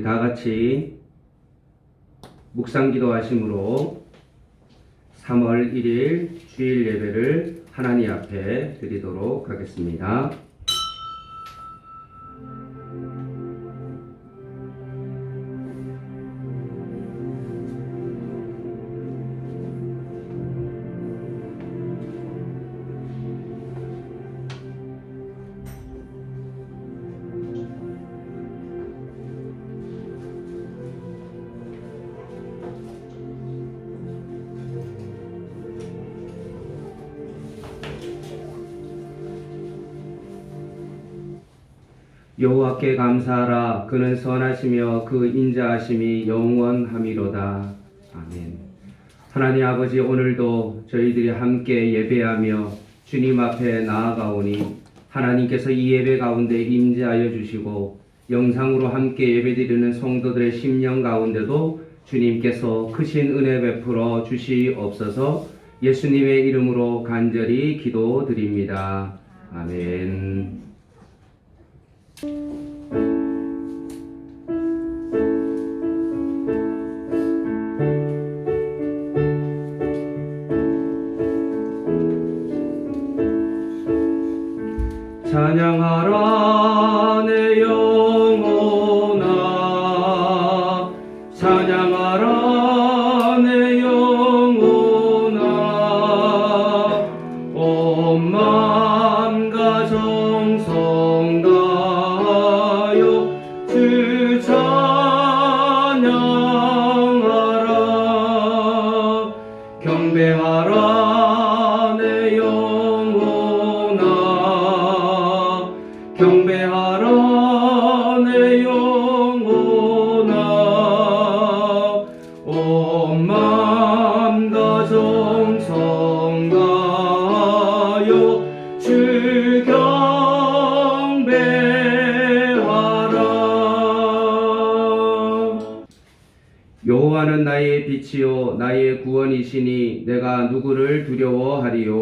우리 다 같이 묵상 기도하심으로 3월 1일 주일 예배를 하나님 앞에 드리도록 하겠습니다. 여호와께 감사하라. 그는 선하시며 그 인자하심이 영원함이로다. 아멘. 하나님 아버지, 오늘도 저희들이 함께 예배하며 주님 앞에 나아가오니 하나님께서 이 예배 가운데 임재하여 주시고 영상으로 함께 예배드리는 성도들의 심령 가운데도 주님께서 크신 은혜 베풀어 주시옵소서. 예수님의 이름으로 간절히 기도드립니다. 아멘. 찬양하라 내 영혼아, 찬양하라 내 영혼아, 온 마음과 정성 다하여 주 찬양하라. 경배하라 내 영혼아, 경배하라 내 영혼아, 온 마음과 정성 다하여 주 경배하라. 여호와는 나의 빛이요 나의 구원이시니 내가 누구를 두려워하리요.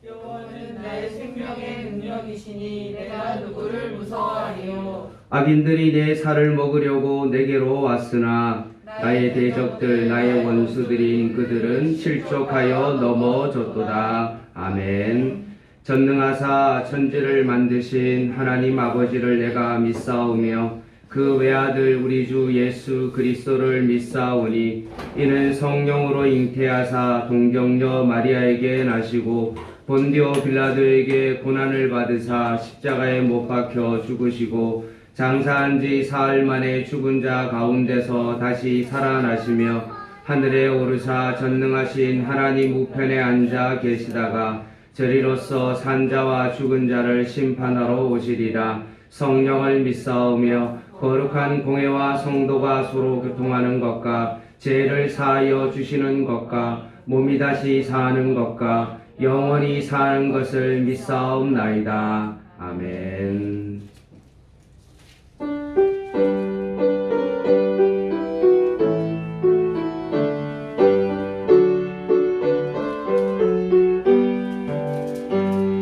여호와는 나의 생명의 능력이시니 내가 누구를 무서워하리요. 악인들이 내 살을 먹으려고 내게로 왔으나 나의 대적들 나의 원수들인 그들은 실족하여 넘어졌도다. 아멘. 전능하사 천지를 만드신 하나님 아버지를 내가 믿사오며 그 외아들 우리 주 예수 그리스도를 믿사오니 이는 성령으로 잉태하사 동정녀 마리아에게 나시고 본디오 빌라도에게 고난을 받으사 십자가에 못 박혀 죽으시고 장사한 지 사흘 만에 죽은 자 가운데서 다시 살아나시며 하늘에 오르사 전능하신 하나님 우편에 앉아 계시다가 저리로서 산자와 죽은 자를 심판하러 오시리라. 성령을 믿사오며 거룩한 공회와 성도가 서로 교통하는 것과 죄를 사하여 주시는 것과 몸이 다시 사는 것과 영원히 사는 것을 믿사옵나이다. 아멘.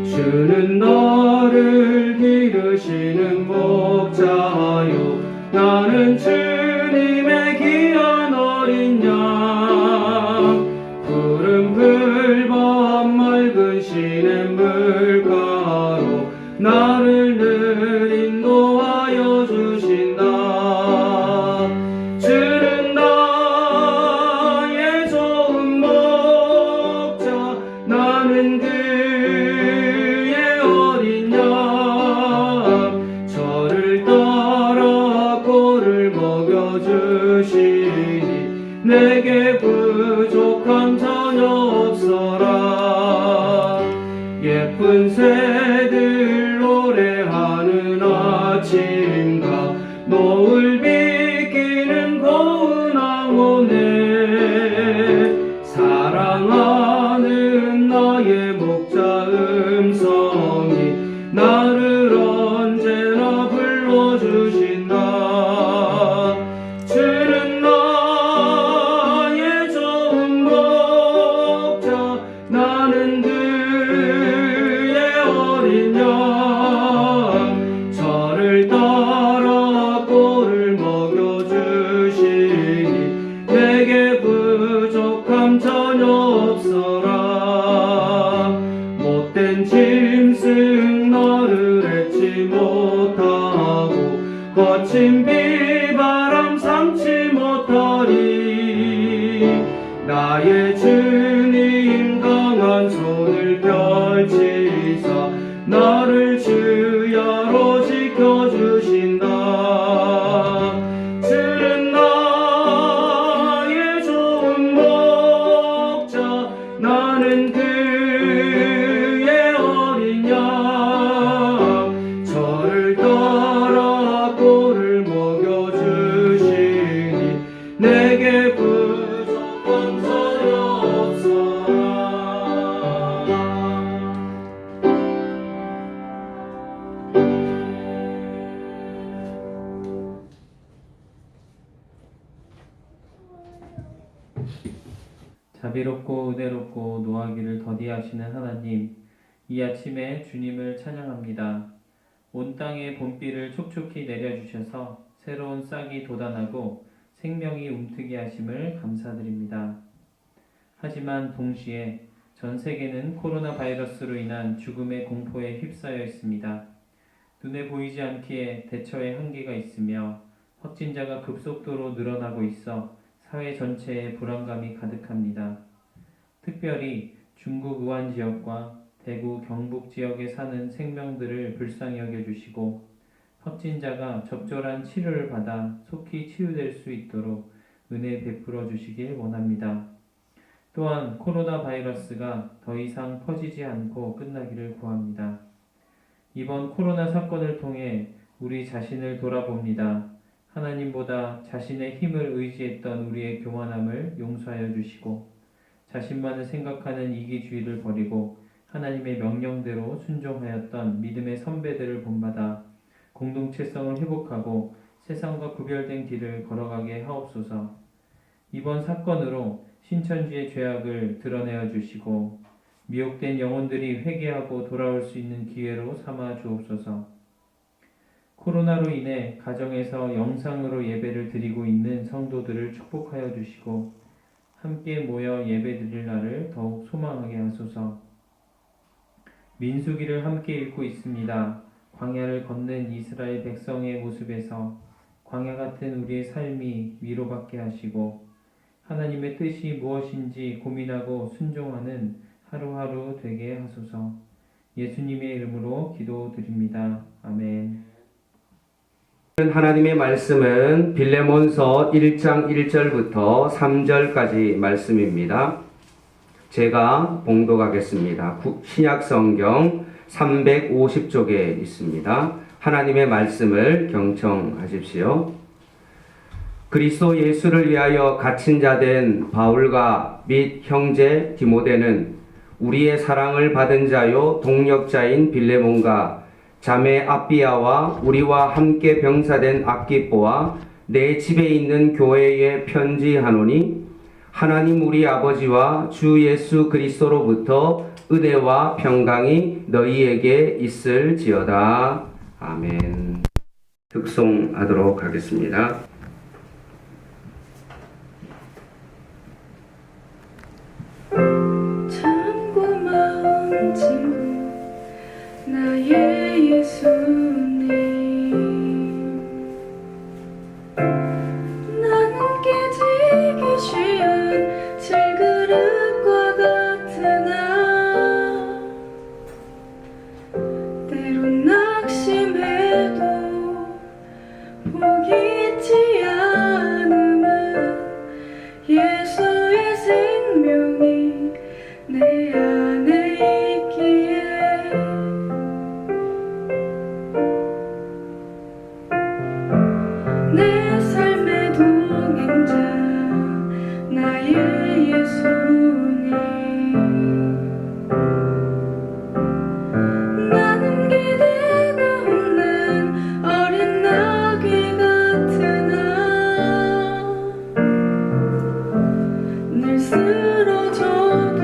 주는 너를 기르시는 목자요, 나는 주님의 귀한 어린 양. 푸른 풀밭 맑은 시냇 물가로 나를 늘 인도하여 주신다. 주는 나의 좋은 목자, 나는 그의 어린 양. 저를 따라 꼴을 먹여주시니 내게 부족함 전혀 없어라. 예쁜 새들 노래하는 아침과 노을 비키는 고운 황혼에 사랑하는 나의 목자 음성이 나를 언제나 불러주신다. 주는 나의 좋은 목자, 나는 그의 없어라. 못된 짐승 너를 잊지 못하고 거친 비바람 삼지 못하리. 나의 주님 강한 손을 펼치사 나를 주야로 지켜주신다. 주는 나의 좋은 목자, 나는 그의 어린 양. 저를 따라 꼴을 먹여주시니 내게 부족한 소리 없어라. 자비롭고 은혜롭고 노하기를 더디하시는 하나님, 이 아침에 주님을 찬양합니다. 온 땅에 봄비를 촉촉히 내려주셔서 새로운 싹이 돋아나고 생명이 움트게 하심을 감사드립니다. 하지만 동시에 전 세계는 코로나 바이러스로 인한 죽음의 공포에 휩싸여 있습니다. 눈에 보이지 않기에 대처에 한계가 있으며 확진자가 급속도로 늘어나고 있어 사회 전체에 불안감이 가득합니다. 특별히 중국 우한 지역과 대구 경북 지역에 사는 생명들을 불쌍히 여겨주시고 확진자가 적절한 치료를 받아 속히 치유될 수 있도록 은혜 베풀어 주시길 원합니다. 또한 코로나 바이러스가 더 이상 퍼지지 않고 끝나기를 구합니다. 이번 코로나 사건을 통해 우리 자신을 돌아봅니다. 하나님보다 자신의 힘을 의지했던 우리의 교만함을 용서하여 주시고 자신만을 생각하는 이기주의를 버리고 하나님의 명령대로 순종하였던 믿음의 선배들을 본받아 공동체성을 회복하고 세상과 구별된 길을 걸어가게 하옵소서. 이번 사건으로 신천지의 죄악을 드러내어 주시고 미혹된 영혼들이 회개하고 돌아올 수 있는 기회로 삼아 주옵소서. 코로나로 인해 가정에서 영상으로 예배를 드리고 있는 성도들을 축복하여 주시고 함께 모여 예배 드릴 날을 더욱 소망하게 하소서. 민수기를 함께 읽고 있습니다. 광야를 걷는 이스라엘 백성의 모습에서 광야 같은 우리의 삶이 위로받게 하시고 하나님의 뜻이 무엇인지 고민하고 순종하는 하루하루 되게 하소서. 예수님의 이름으로 기도드립니다. 아멘. 하나님의 말씀은 빌레몬서 1장 1절부터 3절까지 말씀입니다. 제가 봉독하겠습니다. 신약성경 350쪽에 있습니다. 하나님의 말씀을 경청하십시오. 그리스도 예수를 위하여 갇힌 자 된 바울과 및 형제 디모데는 우리의 사랑을 받은 자요 동력자인 빌레몬과 자매 아비아와 우리와 함께 병사된 아키뽀와 내 집에 있는 교회에 편지하노니 하나님 우리 아버지와 주 예수 그리스도로부터 은혜와 평강이 너희에게 있을지어다. 아멘. 득송하도록 하겠습니다. 참 고마운 친구 나의 예수님, 나는 깨지기 쉬운 질그릇과 같으나 때론 낙심해도 포기치 않음은 예수의 생명이 내 안에 있기에 내 삶의 동행자 나의 예수님, 나는 기대가 없는 어린 나귀 같으나 늘 쓰러져도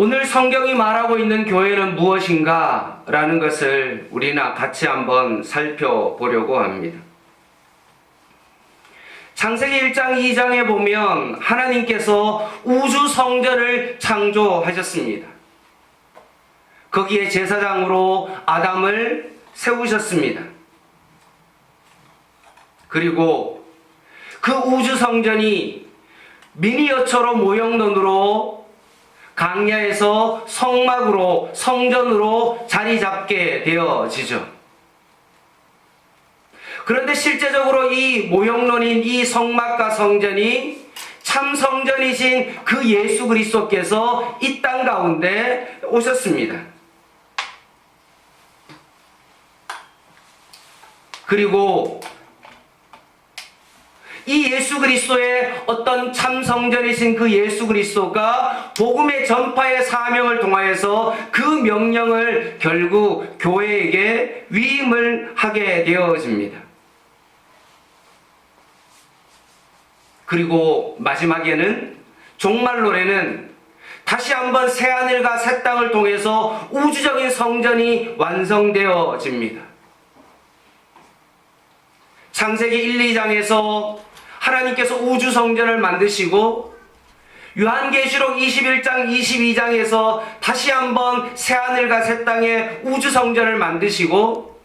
오늘 성경이 말하고 있는 교회는 무엇인가? 라는 것을 우리는 같이 한번 살펴보려고 합니다. 창세기 1장 2장에 보면 하나님께서 우주 성전을 창조하셨습니다. 거기에 제사장으로 아담을 세우셨습니다. 그리고 그 우주 성전이 미니어처로 모형론으로 강야에서 성막으로 성전으로 자리 잡게 되어지죠. 그런데 실제적으로 이 모형론인 이 성막과 성전이 참 성전이신 그 예수 그리스도께서 이 땅 가운데 오셨습니다. 그리고 이 예수 그리스도의 어떤 참 성전이신 그 예수 그리스도가 복음의 전파의 사명을 통하여서 그 명령을 결국 교회에게 위임을 하게 되어집니다. 그리고 마지막에는 종말론에는 다시 한번 새하늘과 새 땅을 통해서 우주적인 성전이 완성되어집니다. 창세기 1, 2장에서 하나님께서 우주 성전을 만드시고 요한계시록 21장, 22장에서 다시 한번 새하늘과 새 땅에 우주 성전을 만드시고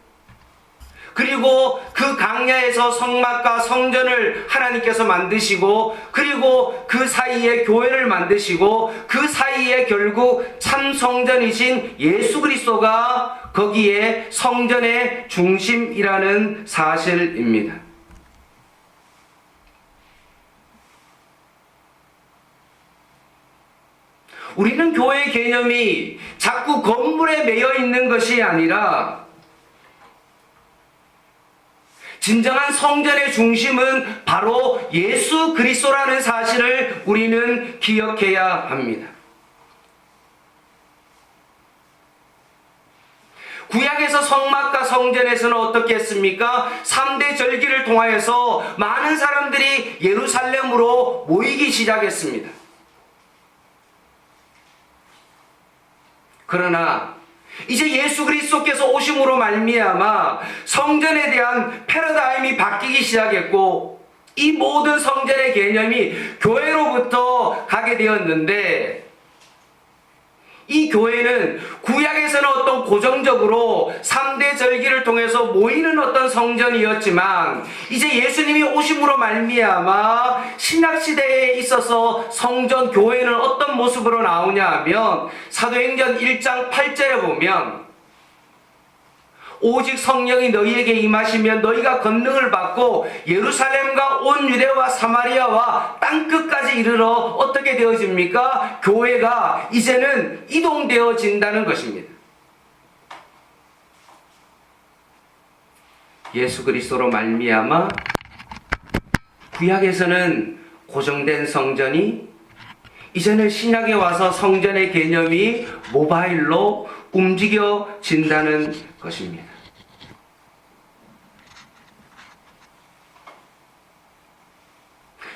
그리고 그 강야에서 성막과 성전을 하나님께서 만드시고 그리고 그 사이에 교회를 만드시고 그 사이에 결국 참 성전이신 예수 그리스도가 거기에 성전의 중심이라는 사실입니다. 우리는 교회의 개념이 자꾸 건물에 매여 있는 것이 아니라 진정한 성전의 중심은 바로 예수 그리스도라는 사실을 우리는 기억해야 합니다. 구약에서 성막과 성전에서는 어떻게 했습니까? 3대 절기를 통하여서 많은 사람들이 예루살렘으로 모이기 시작했습니다. 그러나 이제 예수 그리스도께서 오심으로 말미암아 성전에 대한 패러다임이 바뀌기 시작했고 이 모든 성전의 개념이 교회로부터 가게 되었는데 이 교회는 구약에서는 어떤 고정적으로 3대 절기를 통해서 모이는 어떤 성전이었지만 이제 예수님이 오심으로 말미암아 신약시대에 있어서 성전 교회는 어떤 모습으로 나오냐 하면 사도행전 1장 8절에 보면 오직 성령이 너희에게 임하시면 너희가 권능을 받고 예루살렘과 온 유대와 사마리아와 땅끝까지 이르러 어떻게 되어집니까? 교회가 이제는 이동되어진다는 것입니다. 예수 그리스도로 말미암아 구약에서는 고정된 성전이 이제는 신약에 와서 성전의 개념이 모바일로 움직여진다는 것입니다.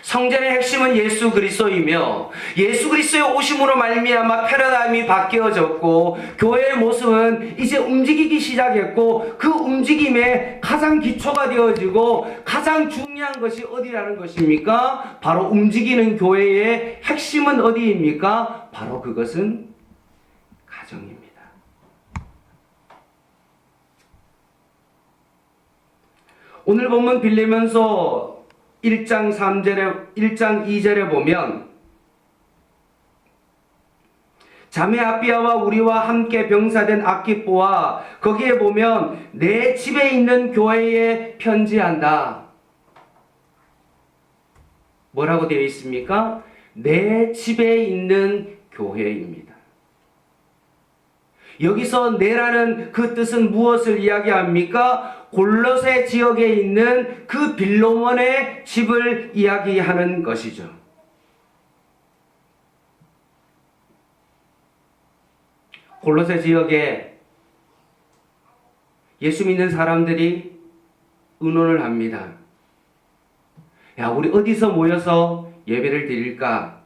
성전의 핵심은 예수 그리스도이며 예수 그리스도의 오심으로 말미암아 패러다임이 바뀌어졌고 교회의 모습은 이제 움직이기 시작했고 그 움직임의 가장 기초가 되어지고 가장 중요한 것이 어디라는 것입니까? 바로 움직이는 교회의 핵심은 어디입니까? 바로 그것은 가정입니다. 오늘 본문 빌리면서 1장 2절에 보면 자매 아비아와 우리와 함께 병사된 아키뽀와 거기에 보면 내 집에 있는 교회에 편지한다. 뭐라고 되어 있습니까? 내 집에 있는 교회입니다. 여기서 내라는 그 뜻은 무엇을 이야기합니까? 골로새 지역에 있는 그 빌로몬의 집을 이야기하는 것이죠. 골로새 지역에 예수 믿는 사람들이 의논을 합니다. 야, 우리 어디서 모여서 예배를 드릴까?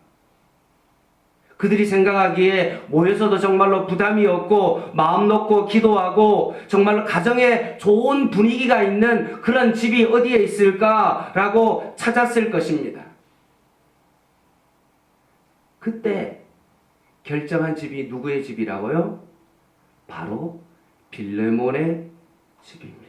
그들이 생각하기에 모여서도 정말로 부담이 없고 마음 놓고 기도하고 정말로 가정에 좋은 분위기가 있는 그런 집이 어디에 있을까라고 찾았을 것입니다. 그때 결정한 집이 누구의 집이라고요? 바로 빌레몬의 집입니다.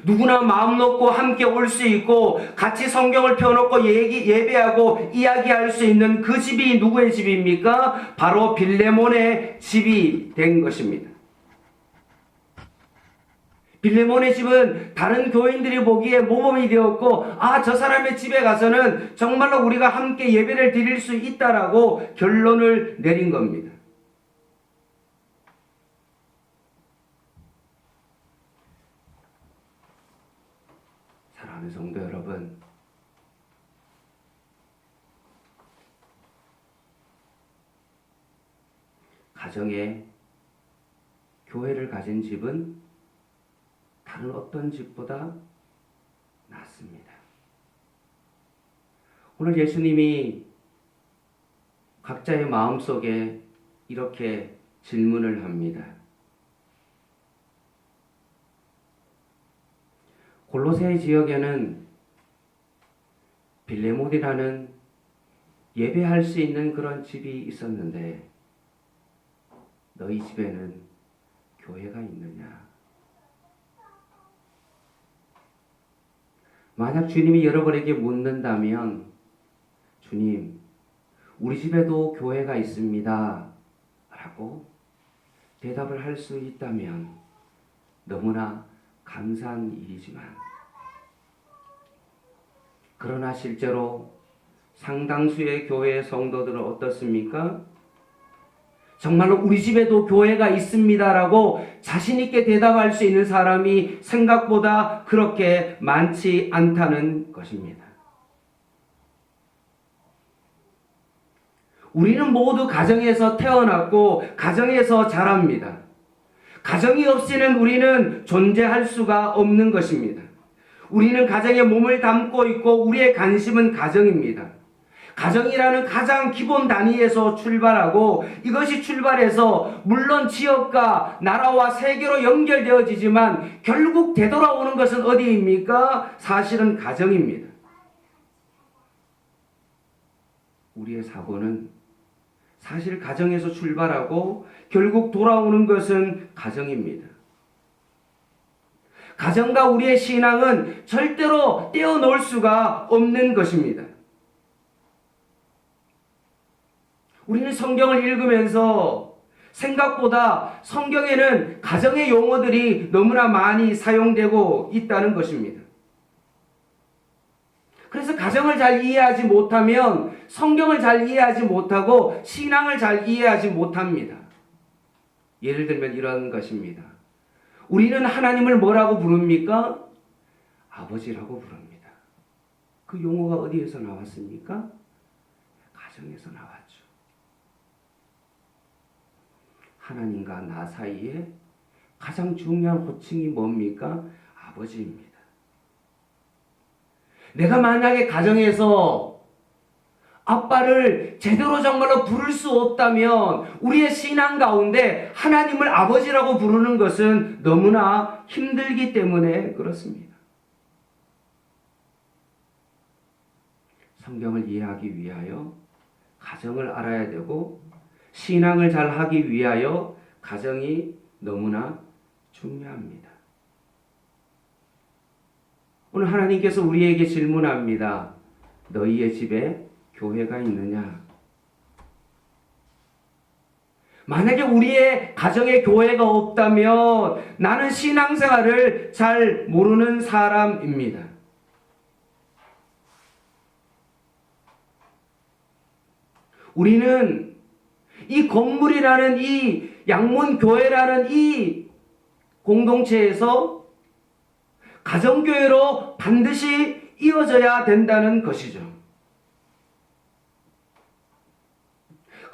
누구나 마음 놓고 함께 올 수 있고 같이 성경을 펴놓고 예배하고 이야기할 수 있는 그 집이 누구의 집입니까? 바로 빌레몬의 집이 된 것입니다. 빌레몬의 집은 다른 교인들이 보기에 모범이 되었고 저 사람의 집에 가서는 정말로 우리가 함께 예배를 드릴 수 있다라고 결론을 내린 겁니다. 사랑하는 성도 여러분, 가정에 교회를 가진 집은 다른 어떤 집보다 낫습니다. 오늘 예수님이 각자의 마음속에 이렇게 질문을 합니다. 골로새 지역에는 빌레몬이라는 예배할 수 있는 그런 집이 있었는데 너희 집에는 교회가 있느냐? 만약 주님이 여러분에게 묻는다면 주님, 우리 집에도 교회가 있습니다 라고 대답을 할 수 있다면 너무나 감사한 일이지만 그러나 실제로 상당수의 교회 성도들은 어떻습니까? 정말로 우리 집에도 교회가 있습니다라고 자신있게 대답할 수 있는 사람이 생각보다 그렇게 많지 않다는 것입니다. 우리는 모두 가정에서 태어났고 가정에서 자랍니다. 가정이 없이는 우리는 존재할 수가 없는 것입니다. 우리는 가정에 몸을 담고 있고 우리의 관심은 가정입니다. 가정이라는 가장 기본 단위에서 출발하고 이것이 출발해서 물론 지역과 나라와 세계로 연결되어지지만 결국 되돌아오는 것은 어디입니까? 사실은 가정입니다. 우리의 사고는 사실 가정에서 출발하고 결국 돌아오는 것은 가정입니다. 가정과 우리의 신앙은 절대로 떼어놓을 수가 없는 것입니다. 우리는 성경을 읽으면서 생각보다 성경에는 가정의 용어들이 너무나 많이 사용되고 있다는 것입니다. 그래서 가정을 잘 이해하지 못하면 성경을 잘 이해하지 못하고 신앙을 잘 이해하지 못합니다. 예를 들면 이런 것입니다. 우리는 하나님을 뭐라고 부릅니까? 아버지라고 부릅니다. 그 용어가 어디에서 나왔습니까? 가정에서 나왔죠. 하나님과 나 사이에 가장 중요한 호칭이 뭡니까? 아버지입니다. 내가 만약에 가정에서 아빠를 제대로 정말로 부를 수 없다면 우리의 신앙 가운데 하나님을 아버지라고 부르는 것은 너무나 힘들기 때문에 그렇습니다. 성경을 이해하기 위하여 가정을 알아야 되고 신앙을 잘 하기 위하여 가정이 너무나 중요합니다. 오늘 하나님께서 우리에게 질문합니다. 너희의 집에 교회가 있느냐? 만약에 우리의 가정에 교회가 없다면 나는 신앙생활을 잘 모르는 사람입니다. 우리는 이 건물이라는 이 양문교회라는 이 공동체에서 가정교회로 반드시 이어져야 된다는 것이죠.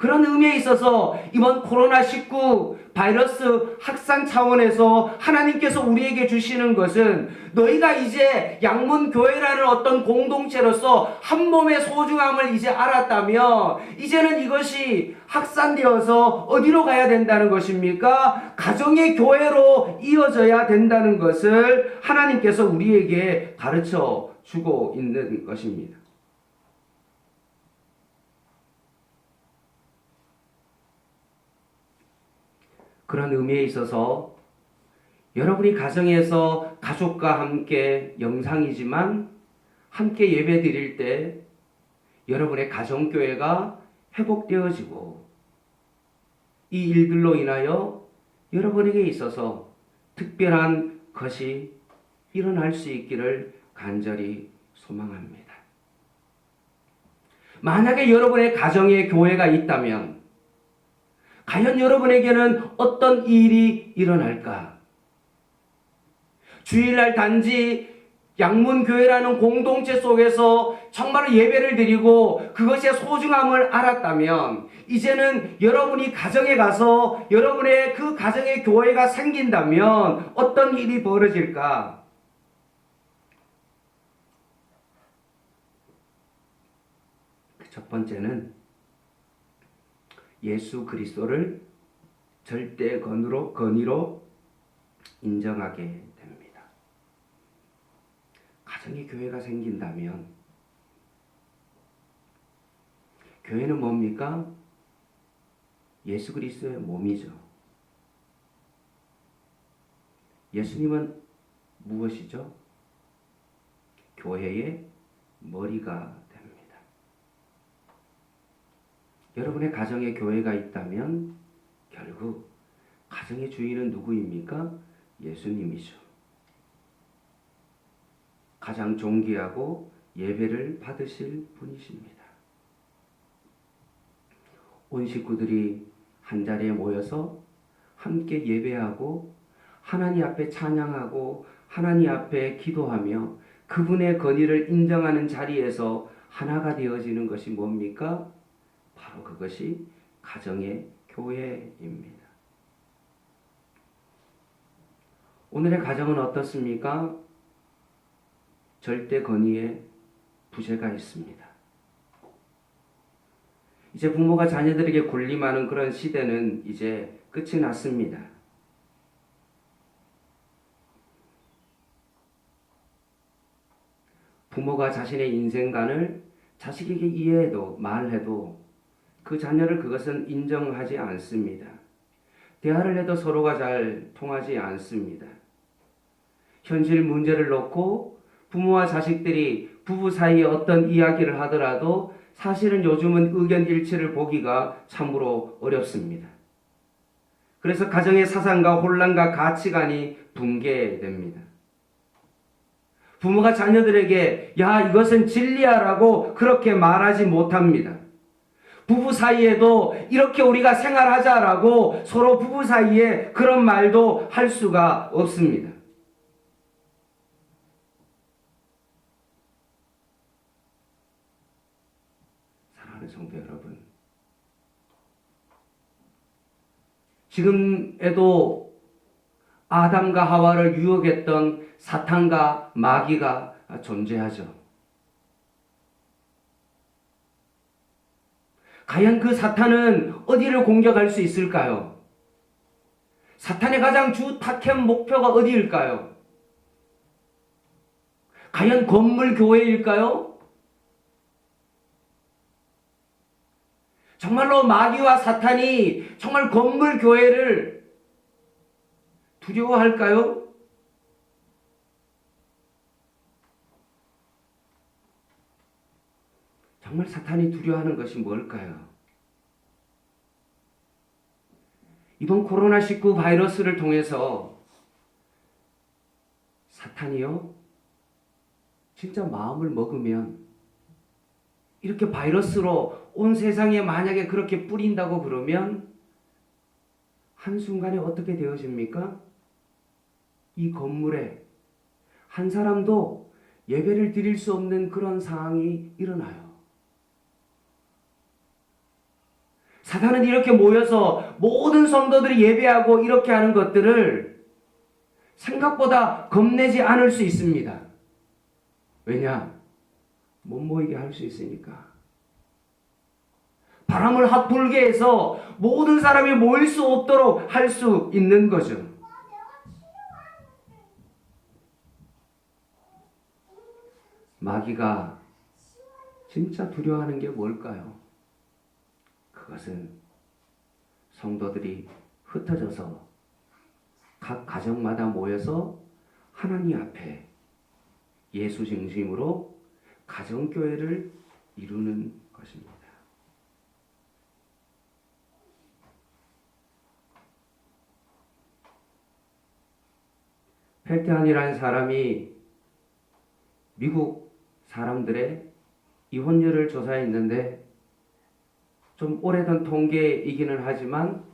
그런 의미에 있어서 이번 코로나19 바이러스 확산 차원에서 하나님께서 우리에게 주시는 것은 너희가 이제 양문교회라는 어떤 공동체로서 한 몸의 소중함을 이제 알았다면 이제는 이것이 확산되어서 어디로 가야 된다는 것입니까? 가정의 교회로 이어져야 된다는 것을 하나님께서 우리에게 가르쳐 주고 있는 것입니다. 그런 의미에 있어서 여러분이 가정에서 가족과 함께 영상이지만 함께 예배 드릴 때 여러분의 가정교회가 회복되어지고 이 일들로 인하여 여러분에게 있어서 특별한 것이 일어날 수 있기를 간절히 소망합니다. 만약에 여러분의 가정에 교회가 있다면 과연 여러분에게는 어떤 일이 일어날까? 주일날 단지 양문교회라는 공동체 속에서 정말로 예배를 드리고 그것의 소중함을 알았다면 이제는 여러분이 가정에 가서 여러분의 그 가정의 교회가 생긴다면 어떤 일이 벌어질까? 첫 번째는 예수 그리스도를 절대 권위로 인정하게 됩니다. 가정의 교회가 생긴다면 교회는 뭡니까? 예수 그리스도의 몸이죠. 예수님은 무엇이죠? 교회의 머리가 됩니다. 여러분의 가정에 교회가 있다면 결국 가정의 주인은 누구입니까? 예수님이죠. 가장 존귀하고 예배를 받으실 분이십니다. 온 식구들이 한자리에 모여서 함께 예배하고 하나님 앞에 찬양하고 하나님 앞에 기도하며 그분의 권위를 인정하는 자리에서 하나가 되어지는 것이 뭡니까? 바로 그것이 가정의 교회입니다. 오늘의 가정은 어떻습니까? 절대 권위에 부재가 있습니다. 이제 부모가 자녀들에게 군림하는 그런 시대는 이제 끝이 났습니다. 부모가 자신의 인생관을 자식에게 이해해도 말해도 그 자녀를 그것은 인정하지 않습니다. 대화를 해도 서로가 잘 통하지 않습니다. 현실 문제를 놓고 부모와 자식들이 부부 사이에 어떤 이야기를 하더라도 사실은 요즘은 의견 일치를 보기가 참으로 어렵습니다. 그래서 가정의 사상과 혼란과 가치관이 붕괴됩니다. 부모가 자녀들에게 야 이것은 진리야라고 그렇게 말하지 못합니다. 부부 사이에도 이렇게 우리가 생활하자라고 서로 부부 사이에 그런 말도 할 수가 없습니다. 사랑하는 성도 여러분, 지금에도 아담과 하와를 유혹했던 사탄과 마귀가 존재하죠. 과연 그 사탄은 어디를 공격할 수 있을까요? 사탄의 가장 주 타켓 목표가 어디일까요? 과연 건물 교회일까요? 정말로 마귀와 사탄이 정말 건물 교회를 두려워할까요? 정말 사탄이 두려워하는 것이 뭘까요? 이번 코로나19 바이러스를 통해서 사탄이요, 진짜 마음을 먹으면 이렇게 바이러스로 온 세상에 만약에 그렇게 뿌린다고 그러면 한순간에 어떻게 되어집니까? 이 건물에 한 사람도 예배를 드릴 수 없는 그런 상황이 일어나요. 사단은 이렇게 모여서 모든 성도들이 예배하고 이렇게 하는 것들을 생각보다 겁내지 않을 수 있습니다. 왜냐? 못 모이게 할 수 있으니까. 바람을 확 불게 해서 모든 사람이 모일 수 없도록 할 수 있는 거죠. 마귀가 진짜 두려워하는 게 뭘까요? 그것은 성도들이 흩어져서 각 가정마다 모여서 하나님 앞에 예수 중심으로 가정교회를 이루는 것입니다. 펠트안이라는 사람이 미국 사람들의 이혼율을 조사했는데 좀 오래된 통계이기는 하지만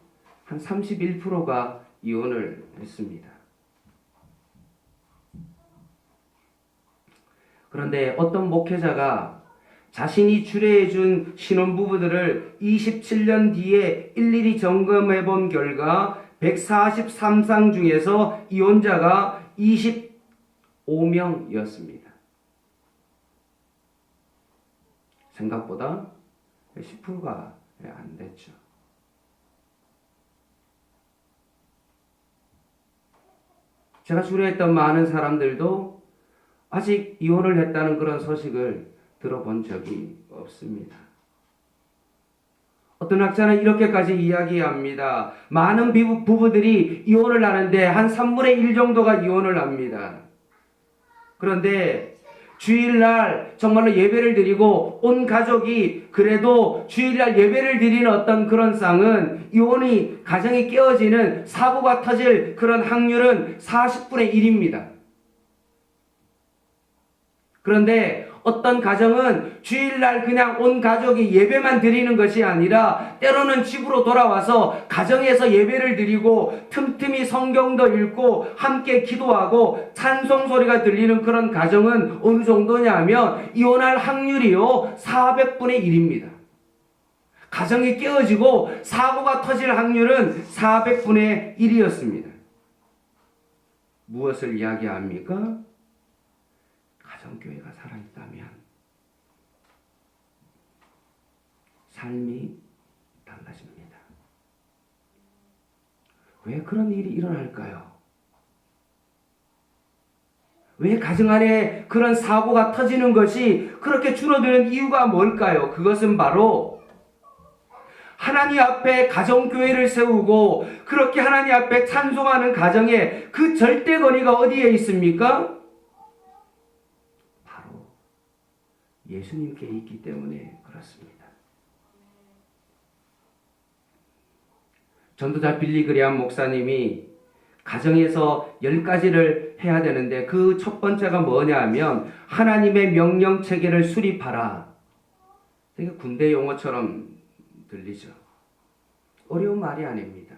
한 31%가 이혼을 했습니다. 그런데 어떤 목회자가 자신이 주례해준 신혼부부들을 27년 뒤에 일일이 점검해 본 결과 143상 중에서 이혼자가 25명이었습니다. 생각보다 10%가 안 됐죠. 제가 주례했던 많은 사람들도 아직 이혼을 했다는 그런 소식을 들어본 적이 없습니다. 어떤 학자는 이렇게까지 이야기합니다. 많은 부부들이 이혼을 하는데 한 3분의 1 정도가 이혼을 합니다. 그런데 주일날 정말로 예배를 드리고 온 가족이 그래도 주일날 예배를 드리는 어떤 그런 쌍은 이혼이 가정이 깨어지는 사고가 터질 그런 확률은 40분의 1입니다. 그런데 어떤 가정은 주일날 그냥 온 가족이 예배만 드리는 것이 아니라 때로는 집으로 돌아와서 가정에서 예배를 드리고 틈틈이 성경도 읽고 함께 기도하고 찬송 소리가 들리는 그런 가정은 어느 정도냐 하면 이혼할 확률이요 400분의 1입니다. 가정이 깨어지고 사고가 터질 확률은 400분의 1이었습니다. 무엇을 이야기합니까? 가정교회가 살아있다면 삶이 달라집니다. 왜 그런 일이 일어날까요? 왜 가정 안에 그런 사고가 터지는 것이 그렇게 줄어드는 이유가 뭘까요? 그것은 바로 하나님 앞에 가정교회를 세우고 그렇게 하나님 앞에 찬송하는 가정에 그 절대 권위가 어디에 있습니까? 예수님께 있기 때문에 그렇습니다. 전도자 빌리 그레함 목사님이 가정에서 10가지를 해야 되는데 그 첫 번째가 뭐냐 하면 하나님의 명령 체계를 수립하라. 되게 군대 용어처럼 들리죠. 어려운 말이 아닙니다.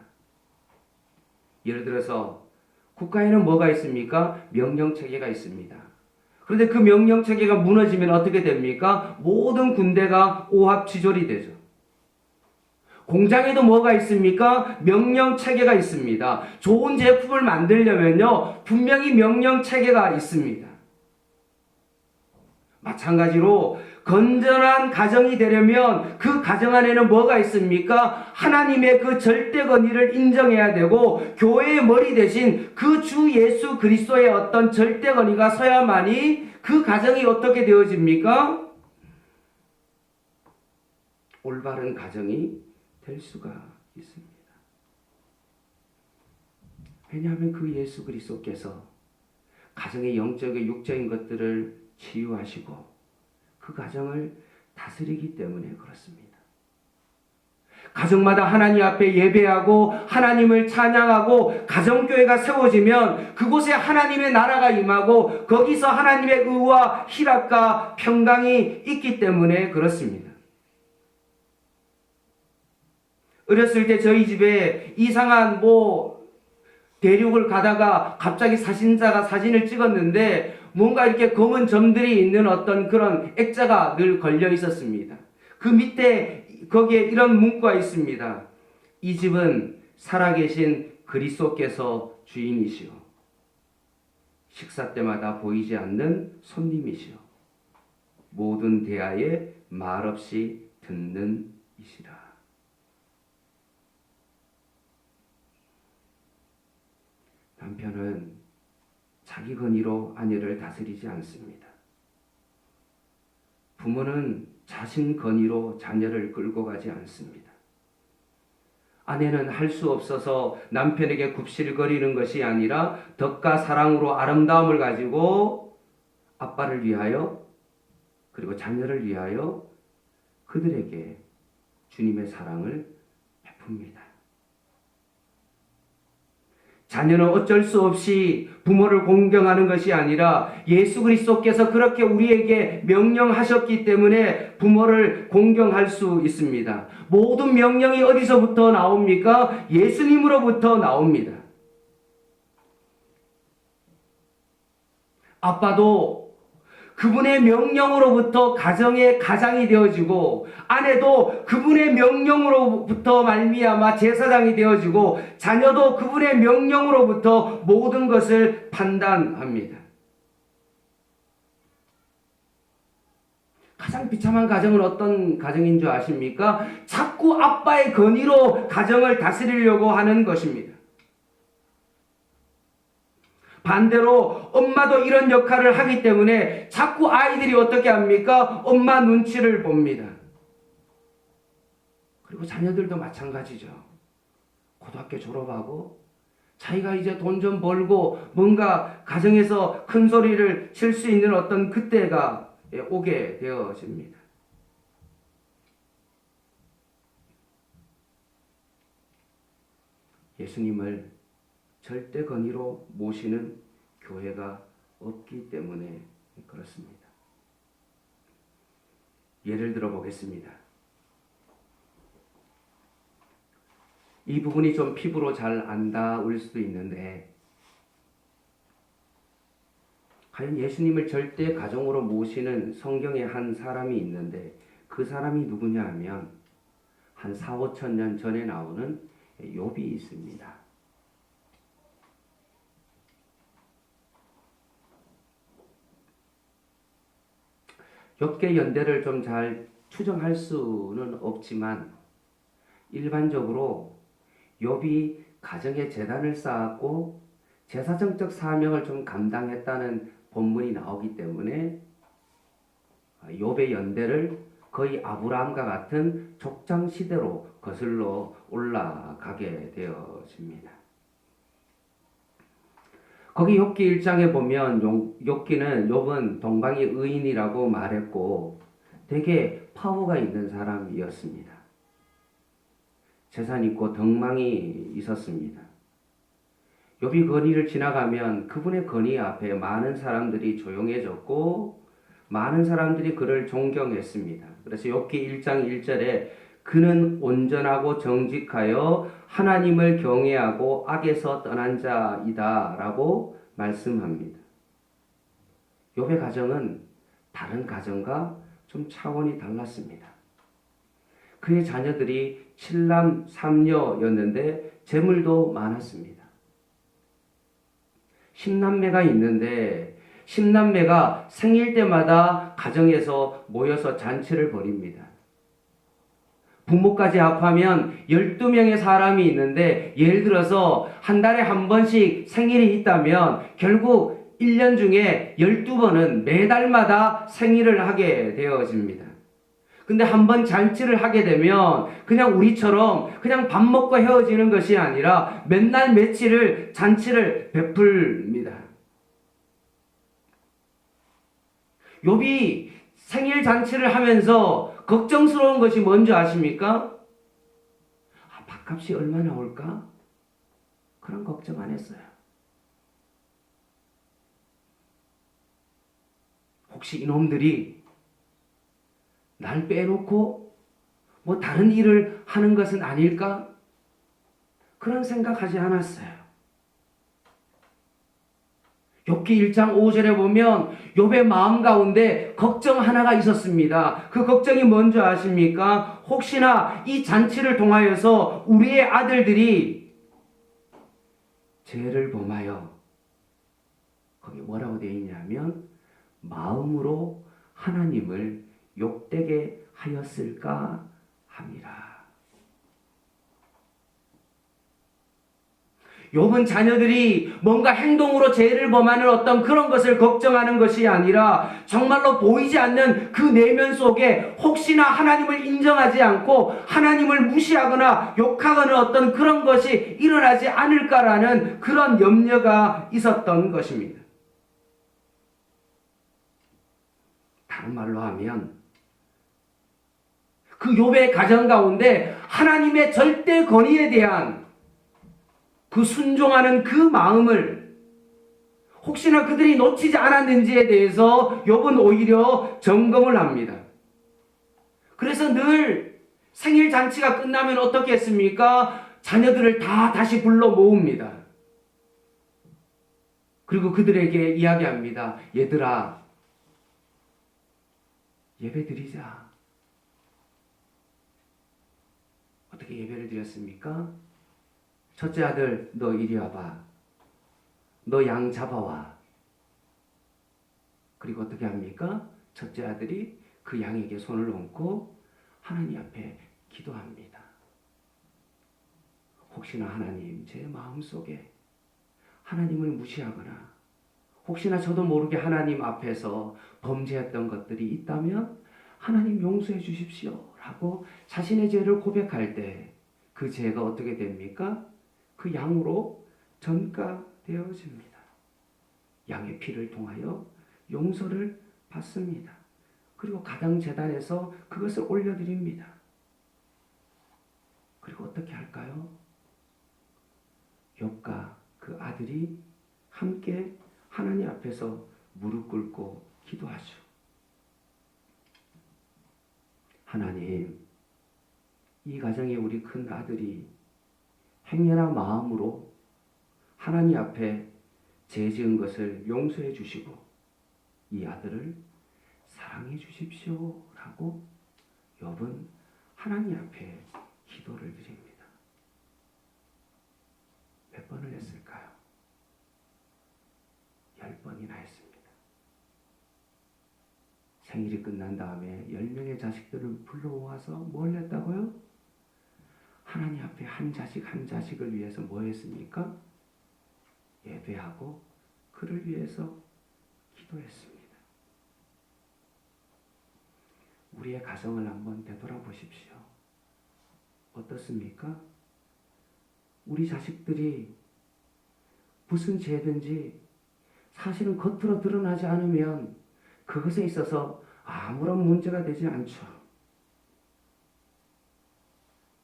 예를 들어서 국가에는 뭐가 있습니까? 명령 체계가 있습니다. 그런데 그 명령 체계가 무너지면 어떻게 됩니까? 모든 군대가 오합지졸이 되죠. 공장에도 뭐가 있습니까? 명령 체계가 있습니다. 좋은 제품을 만들려면요, 분명히 명령 체계가 있습니다. 마찬가지로 건전한 가정이 되려면 그 가정 안에는 뭐가 있습니까? 하나님의 그 절대 권위를 인정해야 되고 교회의 머리 대신 그 주 예수 그리스도의 어떤 절대 권위가 서야만이 그 가정이 어떻게 되어집니까? 올바른 가정이 될 수가 있습니다. 왜냐하면 그 예수 그리스도께서 가정의 영적인 육적인 것들을 치유하시고 그 가정을 다스리기 때문에 그렇습니다. 가정마다 하나님 앞에 예배하고 하나님을 찬양하고 가정교회가 세워지면 그곳에 하나님의 나라가 임하고 거기서 하나님의 의와 희락과 평강이 있기 때문에 그렇습니다. 어렸을 때 저희 집에 이상한 대륙을 가다가 갑자기 사진자가 사진을 찍었는데 뭔가 이렇게 검은 점들이 있는 어떤 그런 액자가 늘 걸려 있었습니다. 그 밑에 거기에 이런 문구가 있습니다. 이 집은 살아계신 그리스도께서 주인이시오. 식사 때마다 보이지 않는 손님이시오. 모든 대화에 말없이 듣는 이시라. 남편은 자기 권위로 아내를 다스리지 않습니다. 부모는 자신 권위로 자녀를 끌고 가지 않습니다. 아내는 할 수 없어서 남편에게 굽실거리는 것이 아니라 덕과 사랑으로 아름다움을 가지고 아빠를 위하여 그리고 자녀를 위하여 그들에게 주님의 사랑을 베풉니다. 자녀는 어쩔 수 없이 부모를 공경하는 것이 아니라 예수 그리스도께서 그렇게 우리에게 명령하셨기 때문에 부모를 공경할 수 있습니다. 모든 명령이 어디서부터 나옵니까? 예수님으로부터 나옵니다. 아빠도 그분의 명령으로부터 가정의 가장이 되어지고 아내도 그분의 명령으로부터 말미암아 제사장이 되어지고 자녀도 그분의 명령으로부터 모든 것을 판단합니다. 가장 비참한 가정은 어떤 가정인 줄 아십니까? 자꾸 아빠의 권위로 가정을 다스리려고 하는 것입니다. 반대로 엄마도 이런 역할을 하기 때문에 자꾸 아이들이 어떻게 합니까? 엄마 눈치를 봅니다. 그리고 자녀들도 마찬가지죠. 고등학교 졸업하고 자기가 이제 돈 좀 벌고 뭔가 가정에서 큰 소리를 칠 수 있는 어떤 그때가 오게 되어집니다. 예수님을 절대 권위로 모시는 교회가 없기 때문에 그렇습니다. 예를 들어 보겠습니다. 이 부분이 좀 피부로 잘 안 닿을 수도 있는데 과연 예수님을 절대 가정으로 모시는 성경에 한 사람이 있는데 그 사람이 누구냐 하면 한 4, 5천 년 전에 나오는 욥이 있습니다. 욥의 연대를 좀 잘 추정할 수는 없지만 일반적으로 욥이 가정에 제단을 쌓았고 제사정적 사명을 좀 감당했다는 본문이 나오기 때문에 욥의 연대를 거의 아브라함과 같은 족장 시대로 거슬러 올라가게 되어집니다. 거기 욥기 1장에 보면 욥은 동방의 의인이라고 말했고 되게 파워가 있는 사람이었습니다. 재산 있고 덕망이 있었습니다. 욥이 거리를 지나가면 그분의 건의 앞에 많은 사람들이 조용해졌고 많은 사람들이 그를 존경했습니다. 그래서 욥기 1장 1절에 그는 온전하고 정직하여 하나님을 경외하고 악에서 떠난 자이다 라고 말씀합니다. 욥의 가정은 다른 가정과 좀 차원이 달랐습니다. 그의 자녀들이 7남 3녀였는데 재물도 많았습니다. 10남매가 있는데 10남매가 생일 때마다 가정에서 모여서 잔치를 벌입니다. 부모까지 합하면 12명의 사람이 있는데 예를 들어서 한 달에 한 번씩 생일이 있다면 결국 1년 중에 12번은 매달마다 생일을 하게 되어집니다. 근데 한 번 잔치를 하게 되면 그냥 우리처럼 그냥 밥 먹고 헤어지는 것이 아니라 맨날 며칠을 잔치를 베풀입니다. 욥이 생일 잔치를 하면서 걱정스러운 것이 뭔지 아십니까? 밥값이 얼마 나올까? 그런 걱정 안 했어요. 혹시 이놈들이 날 빼놓고 뭐 다른 일을 하는 것은 아닐까? 그런 생각하지 않았어요. 욥기 1장 5절에 보면 욥의 마음 가운데 걱정 하나가 있었습니다. 그 걱정이 뭔지 아십니까? 혹시나 이 잔치를 통하여서 우리의 아들들이 죄를 범하여, 거기 뭐라고 되어 있냐면 마음으로 하나님을 욕되게 하였을까 함이라. 욥은 자녀들이 뭔가 행동으로 죄를 범하는 어떤 그런 것을 걱정하는 것이 아니라 정말로 보이지 않는 그 내면 속에 혹시나 하나님을 인정하지 않고 하나님을 무시하거나 욕하거나 어떤 그런 것이 일어나지 않을까라는 그런 염려가 있었던 것입니다. 다른 말로 하면 그 욥의 가정 가운데 하나님의 절대 권위에 대한 그 순종하는 그 마음을 혹시나 그들이 놓치지 않았는지에 대해서 욥은 오히려 점검을 합니다. 그래서 늘 생일 잔치가 끝나면 어떻게 했습니까? 자녀들을 다 다시 불러 모읍니다. 그리고 그들에게 이야기합니다. 얘들아, 예배 드리자. 어떻게 예배를 드렸습니까? 첫째 아들, 너 이리 와봐. 너 양 잡아와. 그리고 어떻게 합니까? 첫째 아들이 그 양에게 손을 얹고 하나님 앞에 기도합니다. 혹시나 하나님, 제 마음속에 하나님을 무시하거나 혹시나 저도 모르게 하나님 앞에서 범죄했던 것들이 있다면 하나님 용서해 주십시오 라고 자신의 죄를 고백할 때 그 죄가 어떻게 됩니까? 그 양으로 전가되어집니다. 양의 피를 통하여 용서를 받습니다. 그리고 가당제단에서 그것을 올려드립니다. 그리고 어떻게 할까요? 욥과 그 아들이 함께 하나님 앞에서 무릎 꿇고 기도하죠. 하나님, 이 가정에 우리 큰 아들이 행여나 마음으로 하나님 앞에 죄 지은 것을 용서해 주시고 이 아들을 사랑해 주십시오 라고 욥은 하나님 앞에 기도를 드립니다. 몇 번을 했을까요? 10번이나 했습니다. 생일이 끝난 다음에 10명의 자식들을 불러 모아서 뭘 했다고요? 하나님 앞에 한 자식 한 자식을 위해서 뭐 했습니까? 예배하고 그를 위해서 기도했습니다. 우리의 가정을 한번 되돌아보십시오. 어떻습니까? 우리 자식들이 무슨 죄든지 사실은 겉으로 드러나지 않으면 그것에 있어서 아무런 문제가 되지 않죠.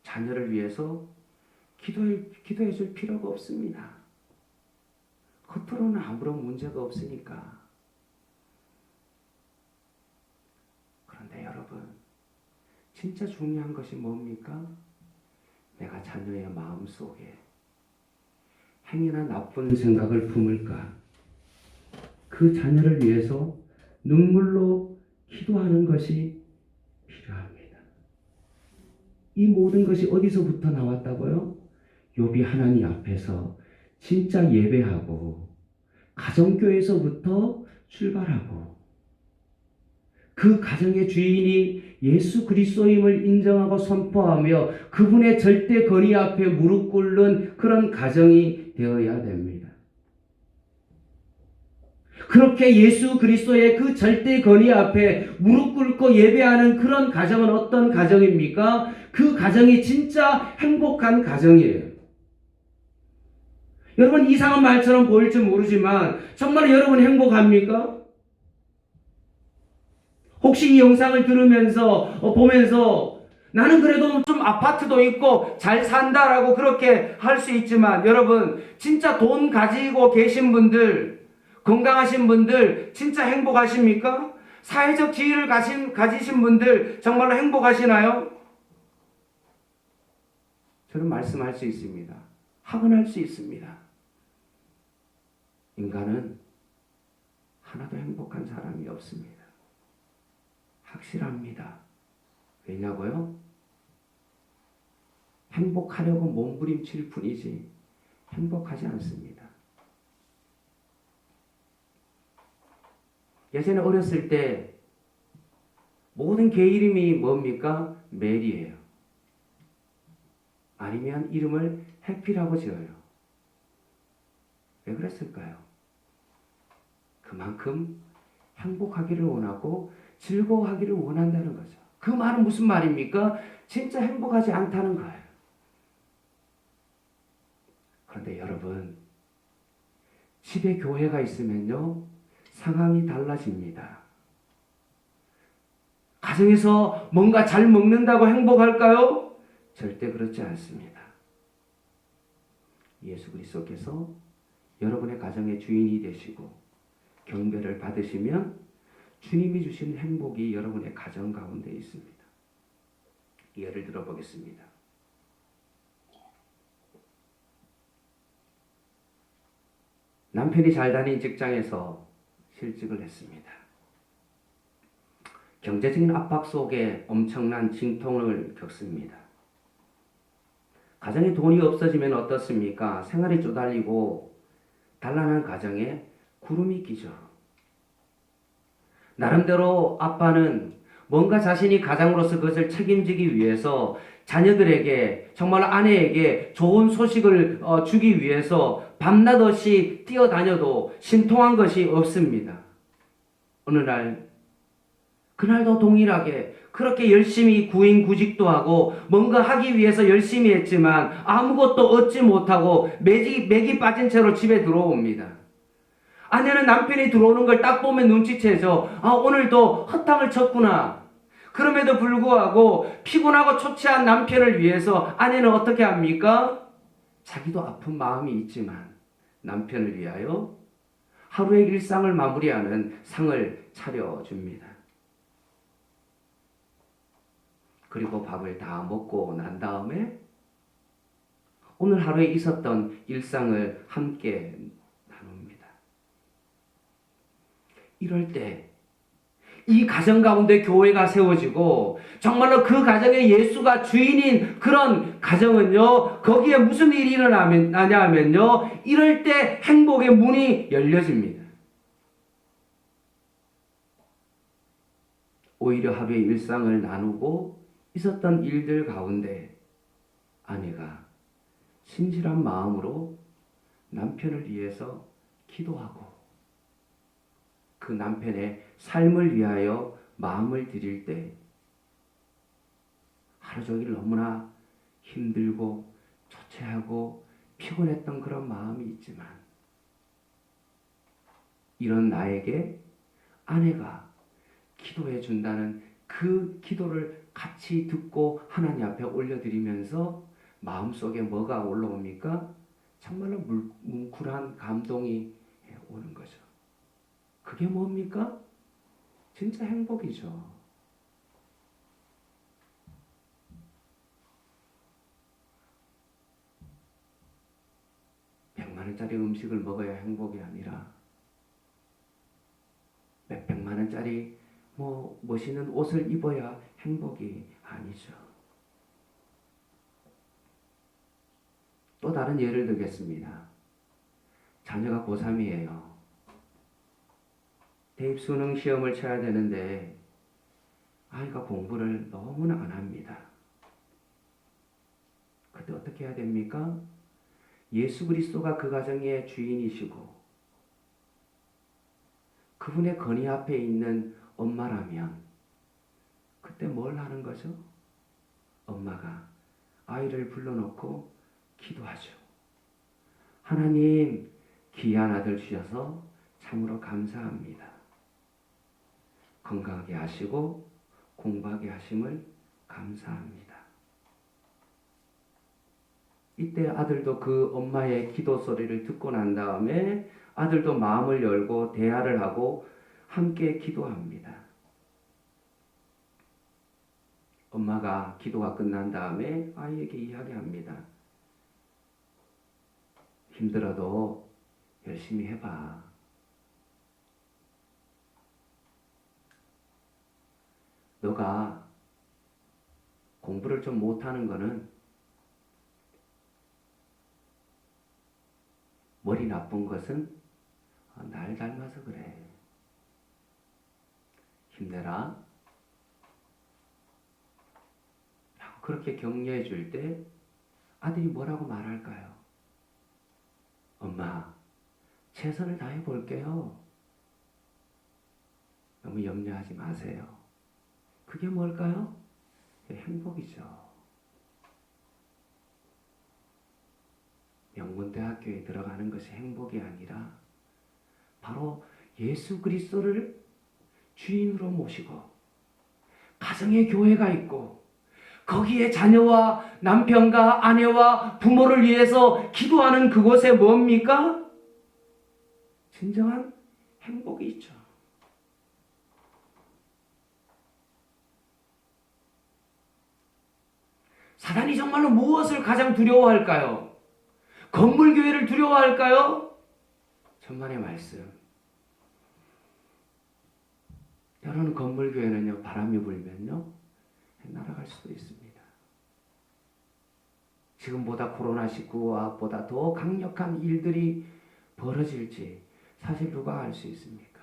자녀를 위해서 기도해 줄 필요가 없습니다. 겉으로는 아무런 문제가 없으니까. 그런데 여러분, 진짜 중요한 것이 뭡니까? 내가 자녀의 마음속에 행여나 나쁜 생각을 품을까? 그 자녀를 위해서 눈물로 기도하는 것이 필요합니다. 이 모든 것이 어디서부터 나왔다고요? 욥이 하나님 앞에서 진짜 예배하고 가정교회에서부터 출발하고 그 가정의 주인이 예수 그리스도임을 인정하고 선포하며 그분의 절대 권위 앞에 무릎 꿇는 그런 가정이 되어야 됩니다. 그렇게 예수 그리스도의 그 절대 권위 앞에 무릎 꿇고 예배하는 그런 가정은 어떤 가정입니까? 그 가정이 진짜 행복한 가정이에요. 여러분, 이상한 말처럼 보일지 모르지만 정말 여러분 행복합니까? 혹시 이 영상을 들으면서 보면서 나는 그래도 좀 아파트도 있고 잘 산다라고 그렇게 할 수 있지만 여러분, 진짜 돈 가지고 계신 분들, 건강하신 분들 진짜 행복하십니까? 사회적 지위를 가지신 분들 정말로 행복하시나요? 저는 말씀할 수 있습니다. 확언할 수 있습니다. 인간은 하나도 행복한 사람이 없습니다. 확실합니다. 왜냐고요? 행복하려고 몸부림칠 뿐이지 행복하지 않습니다. 예전에 어렸을 때 모든 개 이름이 뭡니까? 메리예요. 아니면 이름을 해피라고 지어요. 왜 그랬을까요? 그만큼 행복하기를 원하고 즐거워하기를 원한다는 거죠. 그 말은 무슨 말입니까? 진짜 행복하지 않다는 거예요. 그런데 여러분, 집에 교회가 있으면요, 상황이 달라집니다. 가정에서 뭔가 잘 먹는다고 행복할까요? 절대 그렇지 않습니다. 예수 그리스도께서 여러분의 가정의 주인이 되시고 경배를 받으시면 주님이 주신 행복이 여러분의 가정 가운데 있습니다. 예를 들어 보겠습니다. 남편이 잘 다닌 직장에서 실직을 했습니다. 경제적인 압박 속에 엄청난 진통을 겪습니다. 가정에 돈이 없어지면 어떻습니까? 생활이 쪼달리고 단란한 가정에 구름이 끼죠. 나름대로 아빠는 뭔가 자신이 가장으로서 그것을 책임지기 위해서 자녀들에게 정말 아내에게 좋은 소식을 주기 위해서 밤낮 없이 뛰어다녀도 신통한 것이 없습니다. 어느 날 그날도 동일하게 그렇게 열심히 구인구직도 하고 뭔가 하기 위해서 열심히 했지만 아무것도 얻지 못하고 맥이 빠진 채로 집에 들어옵니다. 아내는 남편이 들어오는 걸 딱 보면 눈치채죠. 아, 오늘도 헛탕을 쳤구나. 그럼에도 불구하고 피곤하고 초췌한 남편을 위해서 아내는 어떻게 합니까? 자기도 아픈 마음이 있지만 남편을 위하여 하루의 일상을 마무리하는 상을 차려줍니다. 그리고 밥을 다 먹고 난 다음에 오늘 하루에 있었던 일상을 함께 나눕니다. 이럴 때 이 가정 가운데 교회가 세워지고 정말로 그 가정에 예수가 주인인 그런 가정은요, 거기에 무슨 일이 일어나냐 하면요, 이럴 때 행복의 문이 열려집니다. 오히려 하루의 일상을 나누고 있었던 일들 가운데 아내가 진실한 마음으로 남편을 위해서 기도하고 그 남편의 삶을 위하여 마음을 드릴 때 하루 종일 너무나 힘들고 초췌하고 피곤했던 그런 마음이 있지만 이런 나에게 아내가 기도해 준다는 그 기도를 같이 듣고 하나님 앞에 올려드리면서 마음속에 뭐가 올라옵니까? 정말로 뭉클한 감동이 오는 거죠. 그게 뭡니까? 진짜 행복이죠. 100만 원짜리 음식을 먹어야 행복이 아니라 몇백만 원짜리 멋있는 옷을 입어야 행복이 아니죠. 또 다른 예를 들겠습니다. 자녀가 고3이에요. 대입 수능 시험을 쳐야 되는데 아이가 공부를 너무나 안 합니다. 그때 어떻게 해야 됩니까? 예수 그리스도가 그 가정의 주인이시고 그분의 건의 앞에 있는 엄마라면 그때 뭘 하는 거죠? 엄마가 아이를 불러놓고 기도하죠. 하나님, 귀한 아들 주셔서 참으로 감사합니다. 건강하게 하시고 공부하게 하심을 감사합니다. 이때 아들도 그 엄마의 기도 소리를 듣고 난 다음에 아들도 마음을 열고 대화를 하고 함께 기도합니다. 엄마가 기도가 끝난 다음에 아이에게 이야기합니다. 힘들어도 열심히 해봐. 너가 공부를 좀 못하는 거는 머리 나쁜 것은 날 닮아서 그래. 힘내라. 라고 그렇게 격려해 줄 때 아들이 뭐라고 말할까요? 엄마, 최선을 다해 볼게요. 너무 염려하지 마세요. 그게 뭘까요? 행복이죠. 명문대학교에 들어가는 것이 행복이 아니라 바로 예수 그리스도를 주인으로 모시고 가정에 교회가 있고 거기에 자녀와 남편과 아내와 부모를 위해서 기도하는 그곳에 뭡니까? 진정한 행복이 있죠. 사단이 정말로 무엇을 가장 두려워할까요? 건물교회를 두려워할까요? 천만의 말씀. 여러분, 건물교회는요, 바람이 불면요, 날아갈 수도 있습니다. 지금보다 코로나19와 보다 더 강력한 일들이 벌어질지 사실 누가 알 수 있습니까?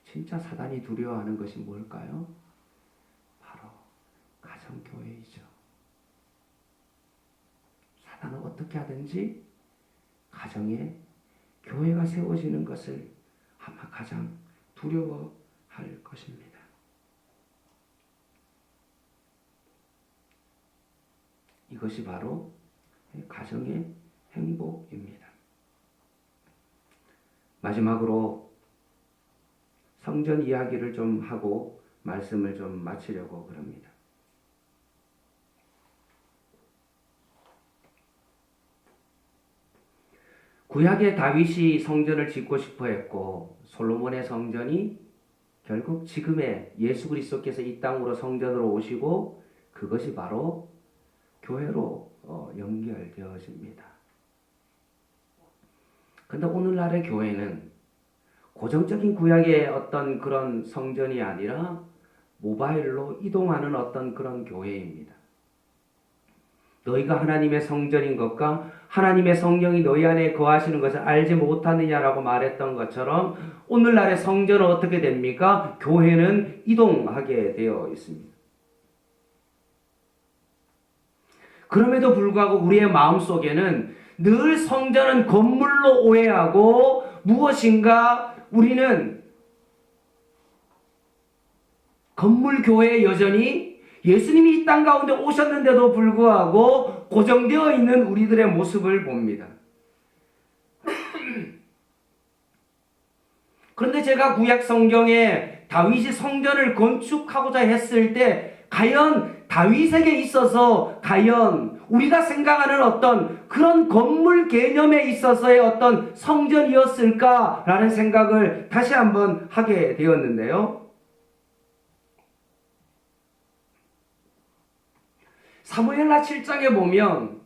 진짜 사단이 두려워하는 것이 뭘까요? 바로 가정교회이죠. 사단은 어떻게 하든지 가정에 교회가 세워지는 것을 아마 가장 두려워할 것입니다. 이것이 바로 가정의 행복입니다. 마지막으로 성전 이야기를 좀 하고 말씀을 좀 마치려고 그럽니다. 구약의 다윗이 성전을 짓고 싶어 했고 솔로몬의 성전이 결국 지금의 예수 그리스도께서 이 땅으로 성전으로 오시고 그것이 바로 교회로 연결되어집니다. 그런데 오늘날의 교회는 고정적인 구약의 어떤 그런 성전이 아니라 모바일로 이동하는 어떤 그런 교회입니다. 너희가 하나님의 성전인 것과 하나님의 성령이 너희 안에 거하시는 것을 알지 못하느냐라고 말했던 것처럼 오늘날의 성전은 어떻게 됩니까? 교회는 이동하게 되어 있습니다. 그럼에도 불구하고 우리의 마음속에는 늘 성전은 건물로 오해하고 무엇인가 우리는 건물교회에 여전히 예수님이 이 땅 가운데 오셨는데도 불구하고 고정되어 있는 우리들의 모습을 봅니다. 그런데 제가 구약 성경에 다윗이 성전을 건축하고자 했을 때 과연 다윗에게 있어서 과연 우리가 생각하는 어떤 그런 건물 개념에 있어서의 어떤 성전이었을까라는 생각을 다시 한번 하게 되었는데요. 사무엘하 7장에 보면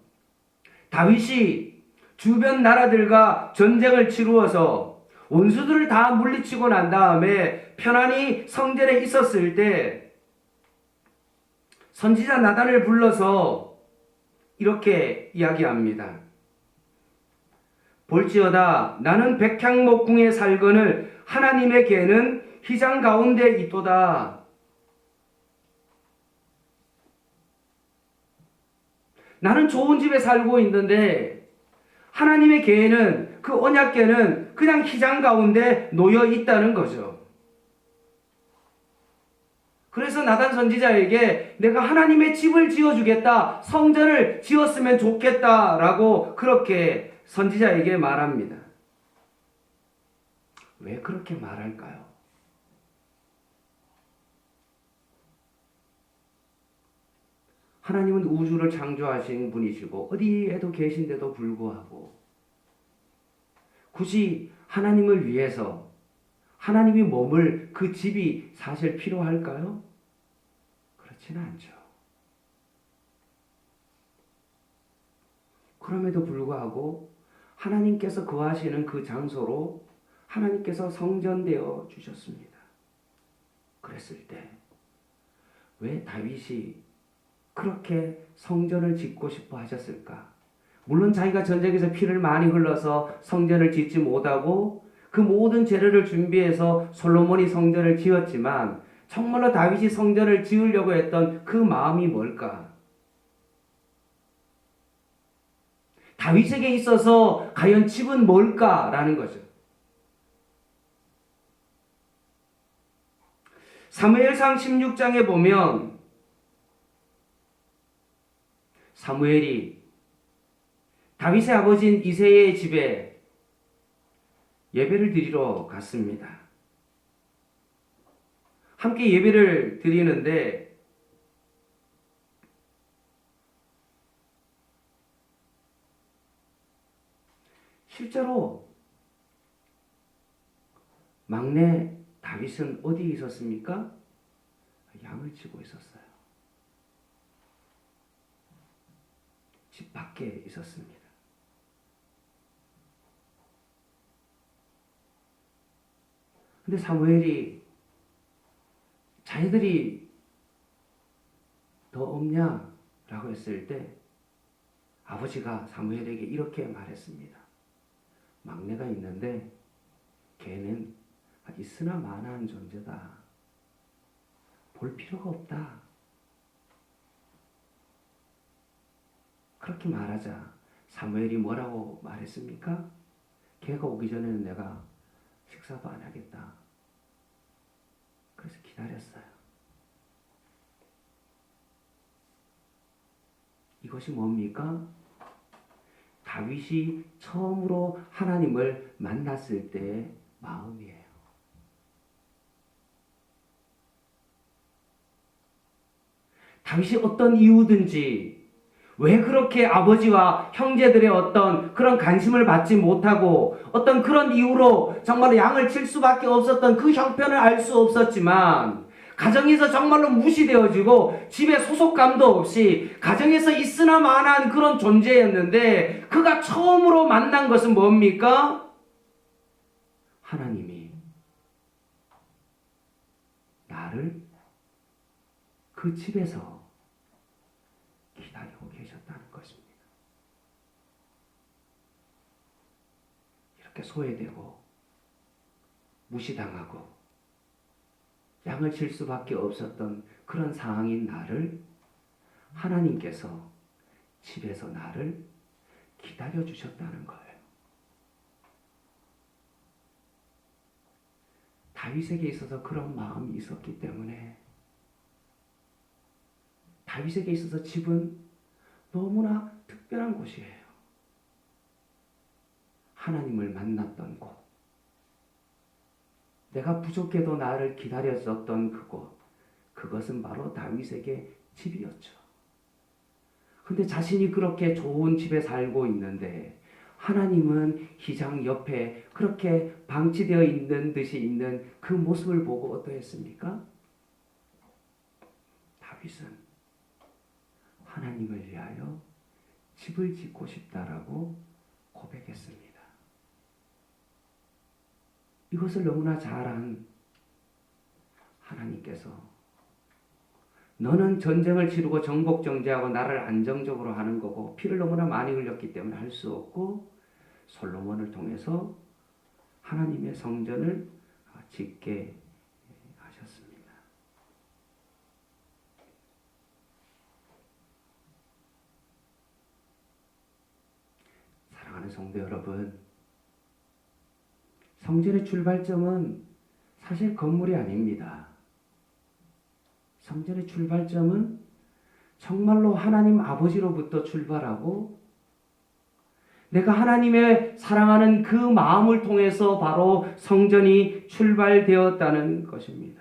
다윗이 주변 나라들과 전쟁을 치루어서 원수들을 다 물리치고 난 다음에 편안히 성전에 있었을 때 선지자 나단을 불러서 이렇게 이야기합니다. 볼지어다 나는 백향목궁에 살거늘 하나님의 궤는 휘장 가운데 있도다. 나는 좋은 집에 살고 있는데 하나님의 궤는 그 언약궤는 그냥 휘장 가운데 놓여 있다는 거죠. 그래서 나단 선지자에게 내가 하나님의 집을 지어주겠다, 성전을 지었으면 좋겠다라고 그렇게 선지자에게 말합니다. 왜 그렇게 말할까요? 하나님은 우주를 창조하신 분이시고 어디에도 계신데도 불구하고 굳이 하나님을 위해서 하나님이 머물 그 집이 사실 필요할까요? 그렇지는 않죠. 그럼에도 불구하고 하나님께서 거하시는 그 장소로 하나님께서 성전되어 주셨습니다. 그랬을 때 왜 다윗이 그렇게 성전을 짓고 싶어 하셨을까? 물론 자기가 전쟁에서 피를 많이 흘러서 성전을 짓지 못하고 그 모든 재료를 준비해서 솔로몬이 성전을 지었지만 정말로 다윗이 성전을 지으려고 했던 그 마음이 뭘까? 다윗에게 있어서 과연 집은 뭘까라는 거죠. 사무엘상 16장에 보면 사무엘이 다윗의 아버지인 이새의 집에 예배를 드리러 갔습니다. 함께 예배를 드리는데 실제로 막내 다윗은 어디에 있었습니까? 양을 치고 있었어요. 집 밖에 있었습니다. 근데 사무엘이 자녀들이 더 없냐? 라고 했을 때 아버지가 사무엘에게 이렇게 말했습니다. 막내가 있는데 걔는 있으나 마나한 존재다. 볼 필요가 없다. 그렇게 말하자 사무엘이 뭐라고 말했습니까? 걔가 오기 전에는 내가 식사도 안 하겠다. 그래서 기다렸어요. 이것이 뭡니까? 다윗이 처음으로 하나님을 만났을 때의 마음이에요. 다윗이 어떤 이유든지 왜 그렇게 아버지와 형제들의 어떤 그런 관심을 받지 못하고 어떤 그런 이유로 정말로 양을 칠 수밖에 없었던 그 형편을 알 수 없었지만 가정에서 정말로 무시되어지고 집에 소속감도 없이 가정에서 있으나 마나한 그런 존재였는데 그가 처음으로 만난 것은 뭡니까? 하나님이 나를 그 집에서 기다리고 계셨다는 것입니다. 이렇게 소외되고 무시당하고 양을 칠 수밖에 없었던 그런 상황인 나를 하나님께서 집에서 나를 기다려 주셨다는 거예요. 다윗에게 있어서 그런 마음이 있었기 때문에 다윗에게 있어서 집은 너무나 특별한 곳이에요. 하나님을 만났던 곳, 내가 부족해도 나를 기다려줬던 그곳, 그것은 바로 다윗에게 집이었죠. 근데 자신이 그렇게 좋은 집에 살고 있는데 하나님은 휘장 옆에 그렇게 방치되어 있는 듯이 있는 그 모습을 보고 어떠했습니까? 다윗은 하나님을 위하여 집을 짓고 싶다라고 고백했습니다. 이것을 너무나 잘한 하나님께서 너는 전쟁을 치르고 정복정제하고 나를 안정적으로 하는 거고 피를 너무나 많이 흘렸기 때문에 할 수 없고 솔로몬을 통해서 하나님의 성전을 짓게 하셨습니다. 사랑하는 성도 여러분, 성전의 출발점은 사실 건물이 아닙니다. 성전의 출발점은 정말로 하나님 아버지로부터 출발하고 내가 하나님의 사랑하는 그 마음을 통해서 바로 성전이 출발되었다는 것입니다.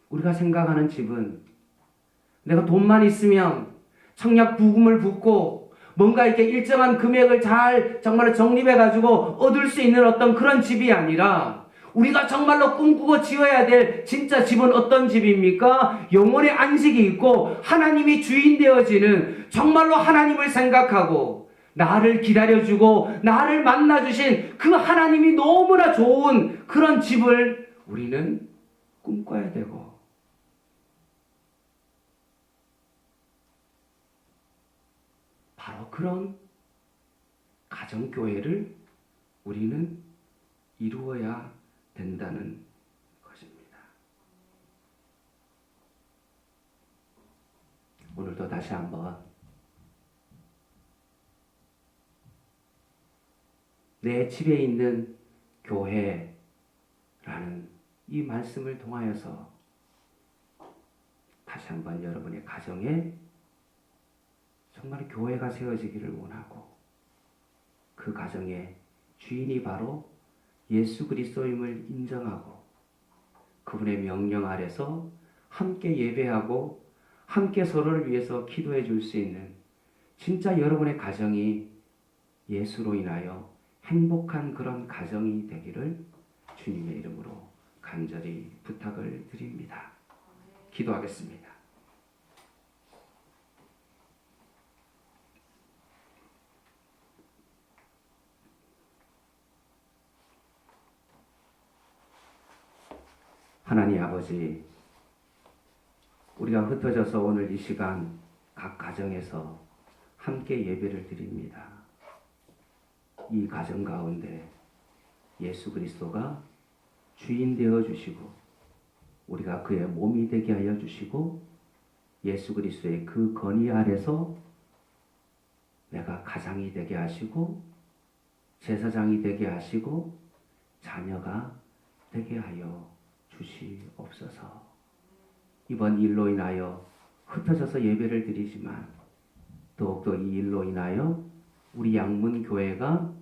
우리가 생각하는 집은 내가 돈만 있으면 청약 부금을 붓고 뭔가 이렇게 일정한 금액을 잘 정말로 적립해가지고 얻을 수 있는 어떤 그런 집이 아니라 우리가 정말로 꿈꾸고 지어야 될 진짜 집은 어떤 집입니까? 영혼의 안식이 있고 하나님이 주인 되어지는 정말로 하나님을 생각하고 나를 기다려주고 나를 만나주신 그 하나님이 너무나 좋은 그런 집을 우리는 꿈꿔야 되고, 바로 그런 가정교회를 우리는 이루어야 된다는 것입니다. 오늘도 다시 한번 내 집에 있는 교회라는 이 말씀을 통하여서 다시 한번 여러분의 가정에 정말 교회가 세워지기를 원하고, 그 가정의 주인이 바로 예수 그리스도임을 인정하고 그분의 명령 아래서 함께 예배하고 함께 서로를 위해서 기도해 줄 수 있는, 진짜 여러분의 가정이 예수로 인하여 행복한 그런 가정이 되기를 주님의 이름으로 간절히 부탁을 드립니다. 기도하겠습니다. 하나님 아버지, 우리가 흩어져서 오늘 이 시간 각 가정에서 함께 예배를 드립니다. 이 가정 가운데 예수 그리스도가 주인 되어 주시고 우리가 그의 몸이 되게 하여 주시고, 예수 그리스도의 그 건의 아래서 내가 가장이 되게 하시고 제사장이 되게 하시고 자녀가 되게 하여 주시옵소서. 이번 일로 인하여 흩어져서 예배를 드리지만 더욱더 이 일로 인하여 우리 양문교회가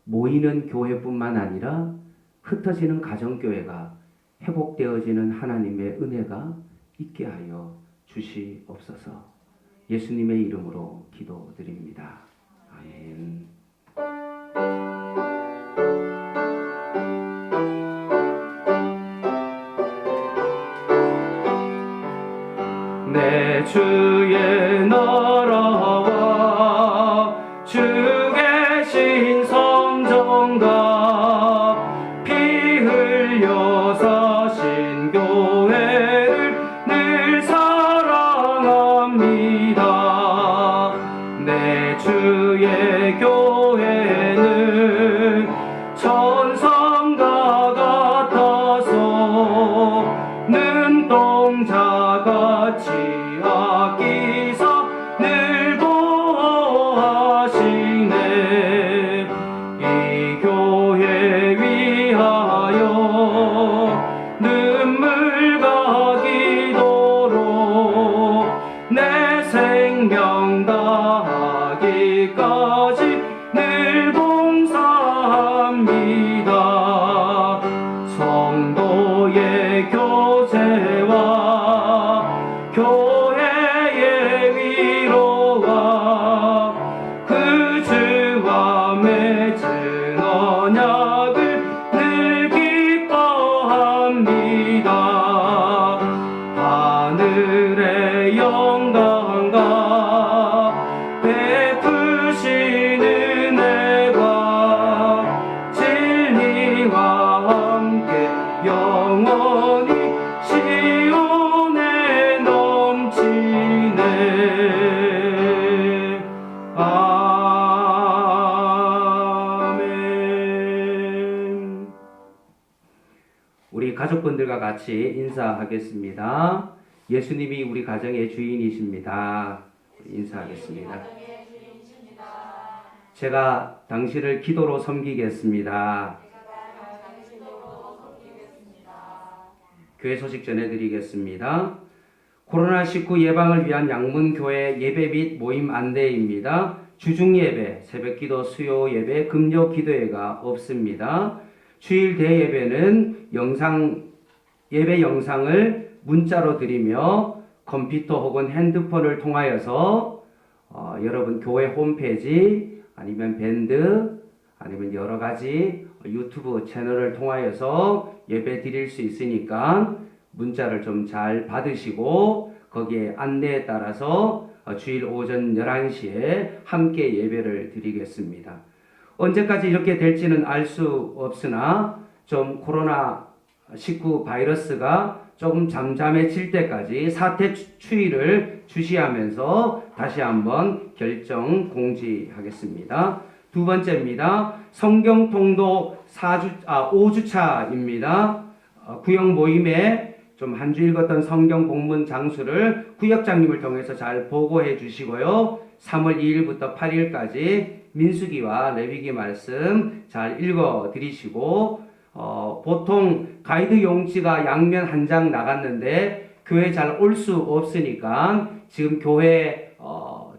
모이는 교회뿐만 아니라 흩어지는 가정교회가 회복되어지는 하나님의 은혜가 있게 하여 주시옵소서. 예수님의 이름으로 기도드립니다. 아멘. 내 주의 나라와 주 계신 성전과 피 흘려 사신 교회를 늘 사랑합니다. 내 주의 교회는 천성과 같아서 눈동자같이 아끼사 늘 보호하시네. 이 교회 위하여 눈물과 기도로 내 생명 다하기까지 늘 봉사합니다. 성도의 교제와 교회의 위로와 그 주와 맺은 언약을 늘 기뻐합니다. 하늘의 영광과 베푸신 은혜가 진리와 함께 영원히 시온에 넘치네. 아멘. 우리 가족분들과 같이 인사하겠습니다. 예수님이 우리 가정의 주인이십니다. 인사하겠습니다. 제가 당신을 기도로 섬기겠습니다. 교회 소식 전해드리겠습니다. 코로나19 예방을 위한 양문교회 예배 및 모임 안내입니다. 주중예배, 새벽기도, 수요예배, 금요기도회가 없습니다. 주일 대예배는 예배 영상을 문자로 드리며 컴퓨터 혹은 핸드폰을 통하여서 여러분 교회 홈페이지 아니면 밴드 아니면 여러 가지 유튜브 채널을 통하여서 예배 드릴 수 있으니까 문자를 좀 잘 받으시고 거기에 안내에 따라서 주일 오전 11시에 함께 예배를 드리겠습니다. 언제까지 이렇게 될지는 알 수 없으나 좀 코로나19 바이러스가 조금 잠잠해질 때까지 사태 추이를 주시하면서 다시 한번 결정 공지하겠습니다. 두 번째입니다. 성경 통독 5주차입니다. 구역 모임에 좀 한 주 읽었던 성경 본문 장수를 구역장님을 통해서 잘 보고해 주시고요. 3월 2일부터 8일까지 민수기와 레위기 말씀 잘 읽어 드리시고 보통 가이드 용지가 양면 한 장 나갔는데 교회 잘 올 수 없으니까 지금 교회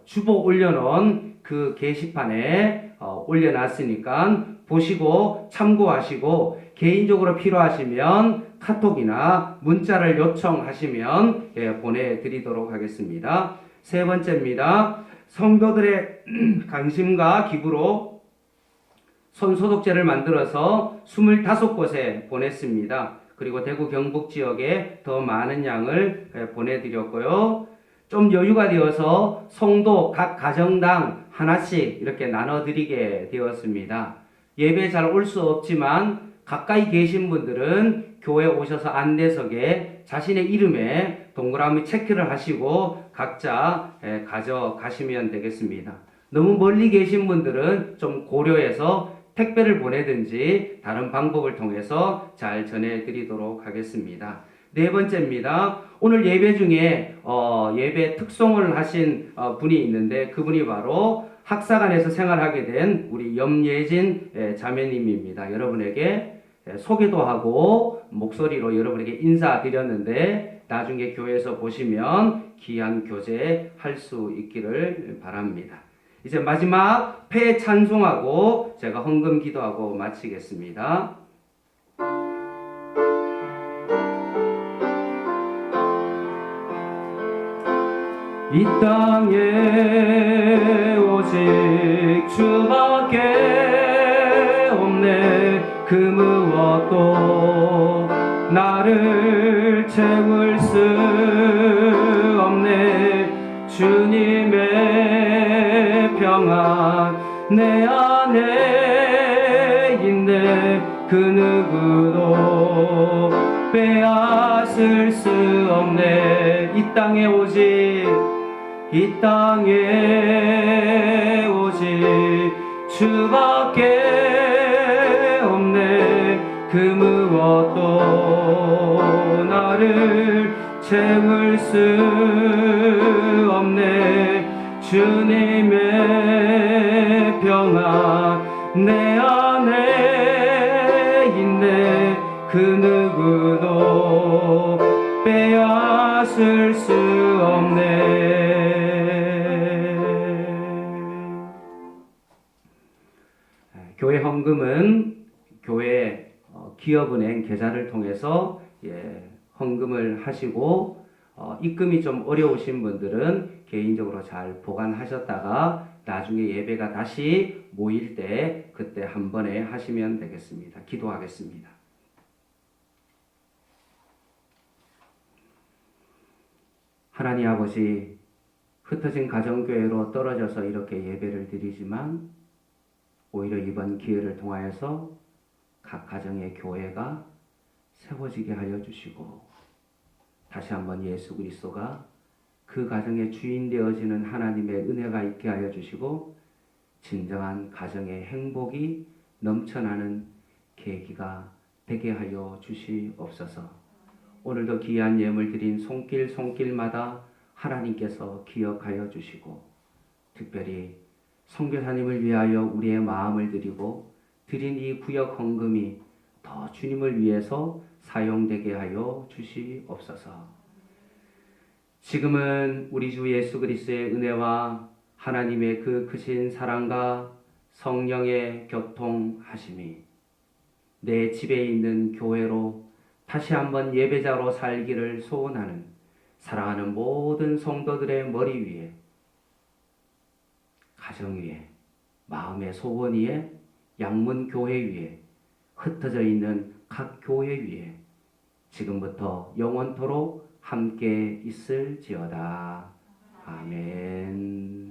주보 올려놓은 그 게시판에 올려놨으니까 보시고 참고하시고 개인적으로 필요하시면 카톡이나 문자를 요청하시면 보내드리도록 하겠습니다. 세 번째입니다. 성도들의 관심과 기부로 손소독제를 만들어서 25곳에 보냈습니다. 그리고 대구 경북 지역에 더 많은 양을 보내드렸고요. 좀 여유가 되어서 성도 각 가정당 하나씩 이렇게 나눠드리게 되었습니다. 예배 잘 올 수 없지만 가까이 계신 분들은 교회 오셔서 안내석에 자신의 이름에 동그라미 체크를 하시고 각자 가져가시면 되겠습니다. 너무 멀리 계신 분들은 좀 고려해서 택배를 보내든지 다른 방법을 통해서 잘 전해드리도록 하겠습니다. 네 번째입니다. 오늘 예배 중에 예배 특송을 하신 분이 있는데 그분이 바로 학사관에서 생활하게 된 우리 염예진 자매님입니다. 여러분에게 소개도 하고 목소리로 여러분에게 인사드렸는데 나중에 교회에서 보시면 귀한 교제 할 수 있기를 바랍니다. 이제 마지막 폐 찬송하고 제가 헌금 기도하고 마치겠습니다. 이 땅에 오직 주밖에 없네. 그 무엇도 나를 채울 수 없네. 주님의 평안 내 안에 있네. 그 누구도 빼앗을 수 없네. 이 땅에 오직 주밖에 없네. 그 무엇도 나를 채울 수 없네. 주님의 평안 내 안에 있네. 그 누구도 빼앗을 수 없네. 교회 헌금은 교회 기업은행 계좌를 통해서 헌금을 하시고 입금이 좀 어려우신 분들은 개인적으로 잘 보관하셨다가 나중에 예배가 다시 모일 때 그때 한 번에 하시면 되겠습니다. 기도하겠습니다. 하나님 아버지, 흩어진 가정교회로 떨어져서 이렇게 예배를 드리지만 오히려 이번 기회를 통하여서 각 가정의 교회가 세워지게 하여 주시고 다시 한번 예수 그리스도가 그 가정의 주인 되어지는 하나님의 은혜가 있게 하여 주시고 진정한 가정의 행복이 넘쳐나는 계기가 되게 하여 주시옵소서. 오늘도 귀한 예물 드린 손길마다 하나님께서 기억하여 주시고 특별히 선교사님을 위하여 우리의 마음을 드리고 드린 이 구역 헌금이 더 주님을 위해서 사용되게 하여 주시옵소서. 지금은 우리 주 예수 그리스도의 은혜와 하나님의 그 크신 사랑과 성령의 교통하심이 내 집에 있는 교회로 다시 한번 예배자로 살기를 소원하는 사랑하는 모든 성도들의 머리 위에, 가정 위에, 마음의 소원 위에, 양문 교회 위에, 흩어져 있는 각 교회 위에 지금부터 영원토록 함께 있을지어다. 아멘.